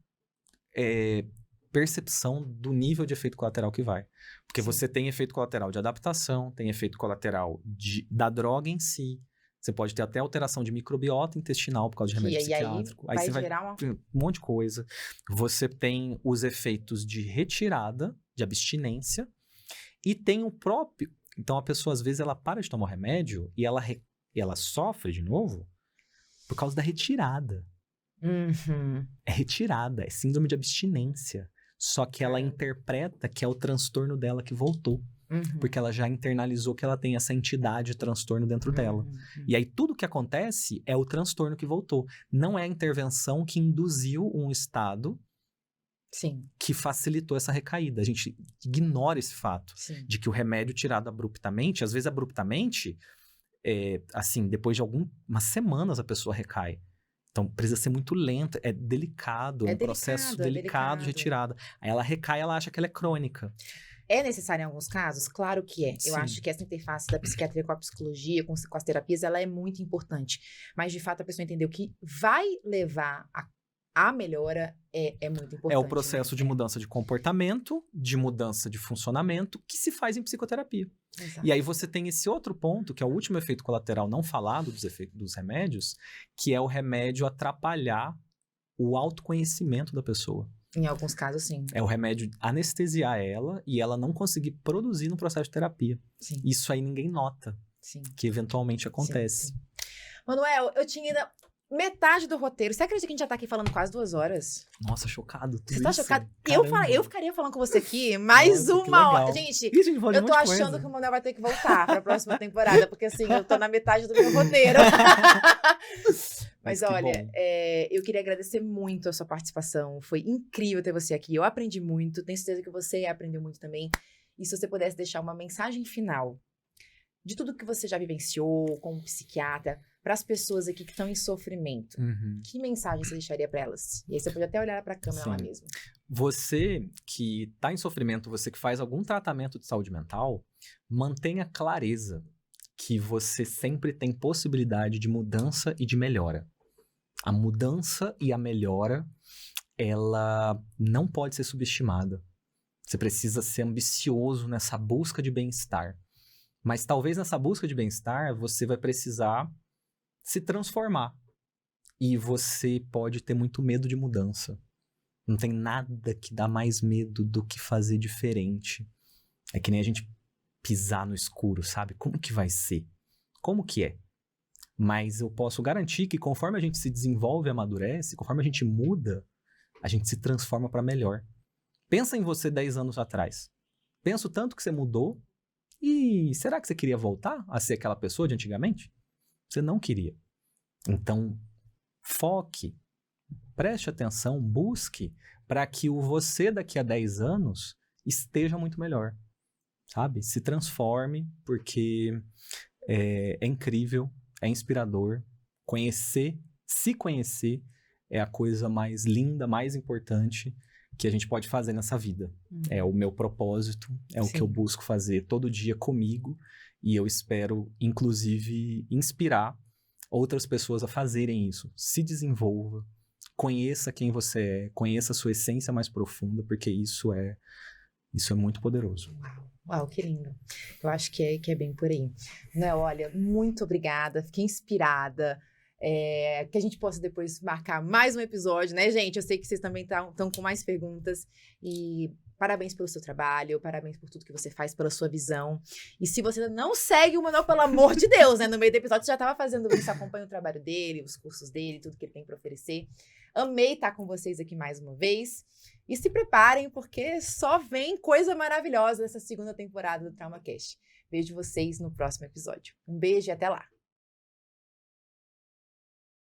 percepção do nível de efeito colateral que vai. Porque você tem efeito colateral de adaptação, tem efeito colateral da droga em si. Você pode ter até alteração de microbiota intestinal por causa de remédio psiquiátrico. Aí você vai um monte de coisa. Você tem os efeitos de retirada, de abstinência. E tem o próprio... Então, a pessoa, às vezes, ela para de tomar o remédio e ela sofre de novo por causa da retirada. Uhum. É retirada, é síndrome de abstinência. Só que ela interpreta que é o transtorno dela que voltou. Porque ela já internalizou que ela tem essa entidade transtorno dentro dela. E aí tudo que acontece é o transtorno que voltou. Não é a intervenção que induziu um estado que facilitou essa recaída. A gente ignora esse fato de que o remédio tirado abruptamente, às vezes abruptamente, assim, depois de algumas semanas a pessoa recai. Então, precisa ser muito lento, é delicado, é um processo delicado de retirada. Aí ela recai, ela acha que ela é crônica. É necessário em alguns casos? Claro que é. Eu acho que essa interface da psiquiatria com a psicologia, com as terapias, ela é muito importante. Mas, de fato, a pessoa entender o que vai levar a melhora é muito importante. É o processo de mudança de comportamento, de mudança de funcionamento, que se faz em psicoterapia. Exato. E aí você tem esse outro ponto, que é o último efeito colateral não falado dos efeitos dos remédios, que é o remédio atrapalhar o autoconhecimento da pessoa. Em alguns casos, sim. É o remédio anestesiar ela e ela não conseguir produzir no processo de terapia. Sim. Isso aí ninguém nota, que eventualmente acontece. Sim. Manuel, eu tinha ainda metade do roteiro. Você acredita que a gente já tá aqui falando quase 2 horas? Nossa, chocado. Você tá chocado? Eu ficaria falando com você aqui mais uma hora. Gente, eu tô achando que o Manuel vai ter que voltar pra próxima temporada, porque assim, eu tô na metade do meu roteiro. Mas olha, eu queria agradecer muito a sua participação. Foi incrível ter você aqui. Eu aprendi muito. Tenho certeza que você aprendeu muito também. E se você pudesse deixar uma mensagem final de tudo que você já vivenciou como psiquiatra para as pessoas aqui que estão em sofrimento, que mensagem você deixaria para elas? E aí você pode até olhar para a câmera lá mesmo. Você que está em sofrimento, você que faz algum tratamento de saúde mental, mantenha clareza que você sempre tem possibilidade de mudança e de melhora. A mudança e a melhora, ela não pode ser subestimada. Você precisa ser ambicioso nessa busca de bem-estar. Mas talvez nessa busca de bem-estar, você vai precisar se transformar. E você pode ter muito medo de mudança. Não tem nada que dá mais medo do que fazer diferente. É que nem a gente pisar no escuro, sabe? Como que vai ser? Como que é? Mas eu posso garantir que conforme a gente se desenvolve e amadurece, conforme a gente muda, a gente se transforma para melhor. Pensa em você 10 anos atrás. Pensa o tanto que você mudou. E será que você queria voltar a ser aquela pessoa de antigamente? Você não queria. Então, foque, preste atenção, busque para que o você daqui a 10 anos esteja muito melhor, sabe? Se transforme, porque é incrível, é inspirador. Se conhecer é a coisa mais linda, mais importante que a gente pode fazer nessa vida. É o meu propósito, é o que eu busco fazer todo dia comigo e eu espero, inclusive, inspirar outras pessoas a fazerem isso. Se desenvolva, conheça quem você é, conheça a sua essência mais profunda, porque isso é muito poderoso. Uau, que lindo. Eu acho que é bem por aí. Né, olha, muito obrigada, fiquei inspirada. Que a gente possa depois marcar mais um episódio, né, gente? Eu sei que vocês também estão com mais perguntas. E parabéns pelo seu trabalho, parabéns por tudo que você faz, pela sua visão. E se você não segue o Manuel, pelo amor de Deus, né? No meio do episódio você já estava fazendo isso, acompanha o trabalho dele, os cursos dele, tudo que ele tem para oferecer. Amei estar com vocês aqui mais uma vez. E se preparem, porque só vem coisa maravilhosa nessa segunda temporada do TraumaCast. Vejo vocês no próximo episódio. Um beijo e até lá!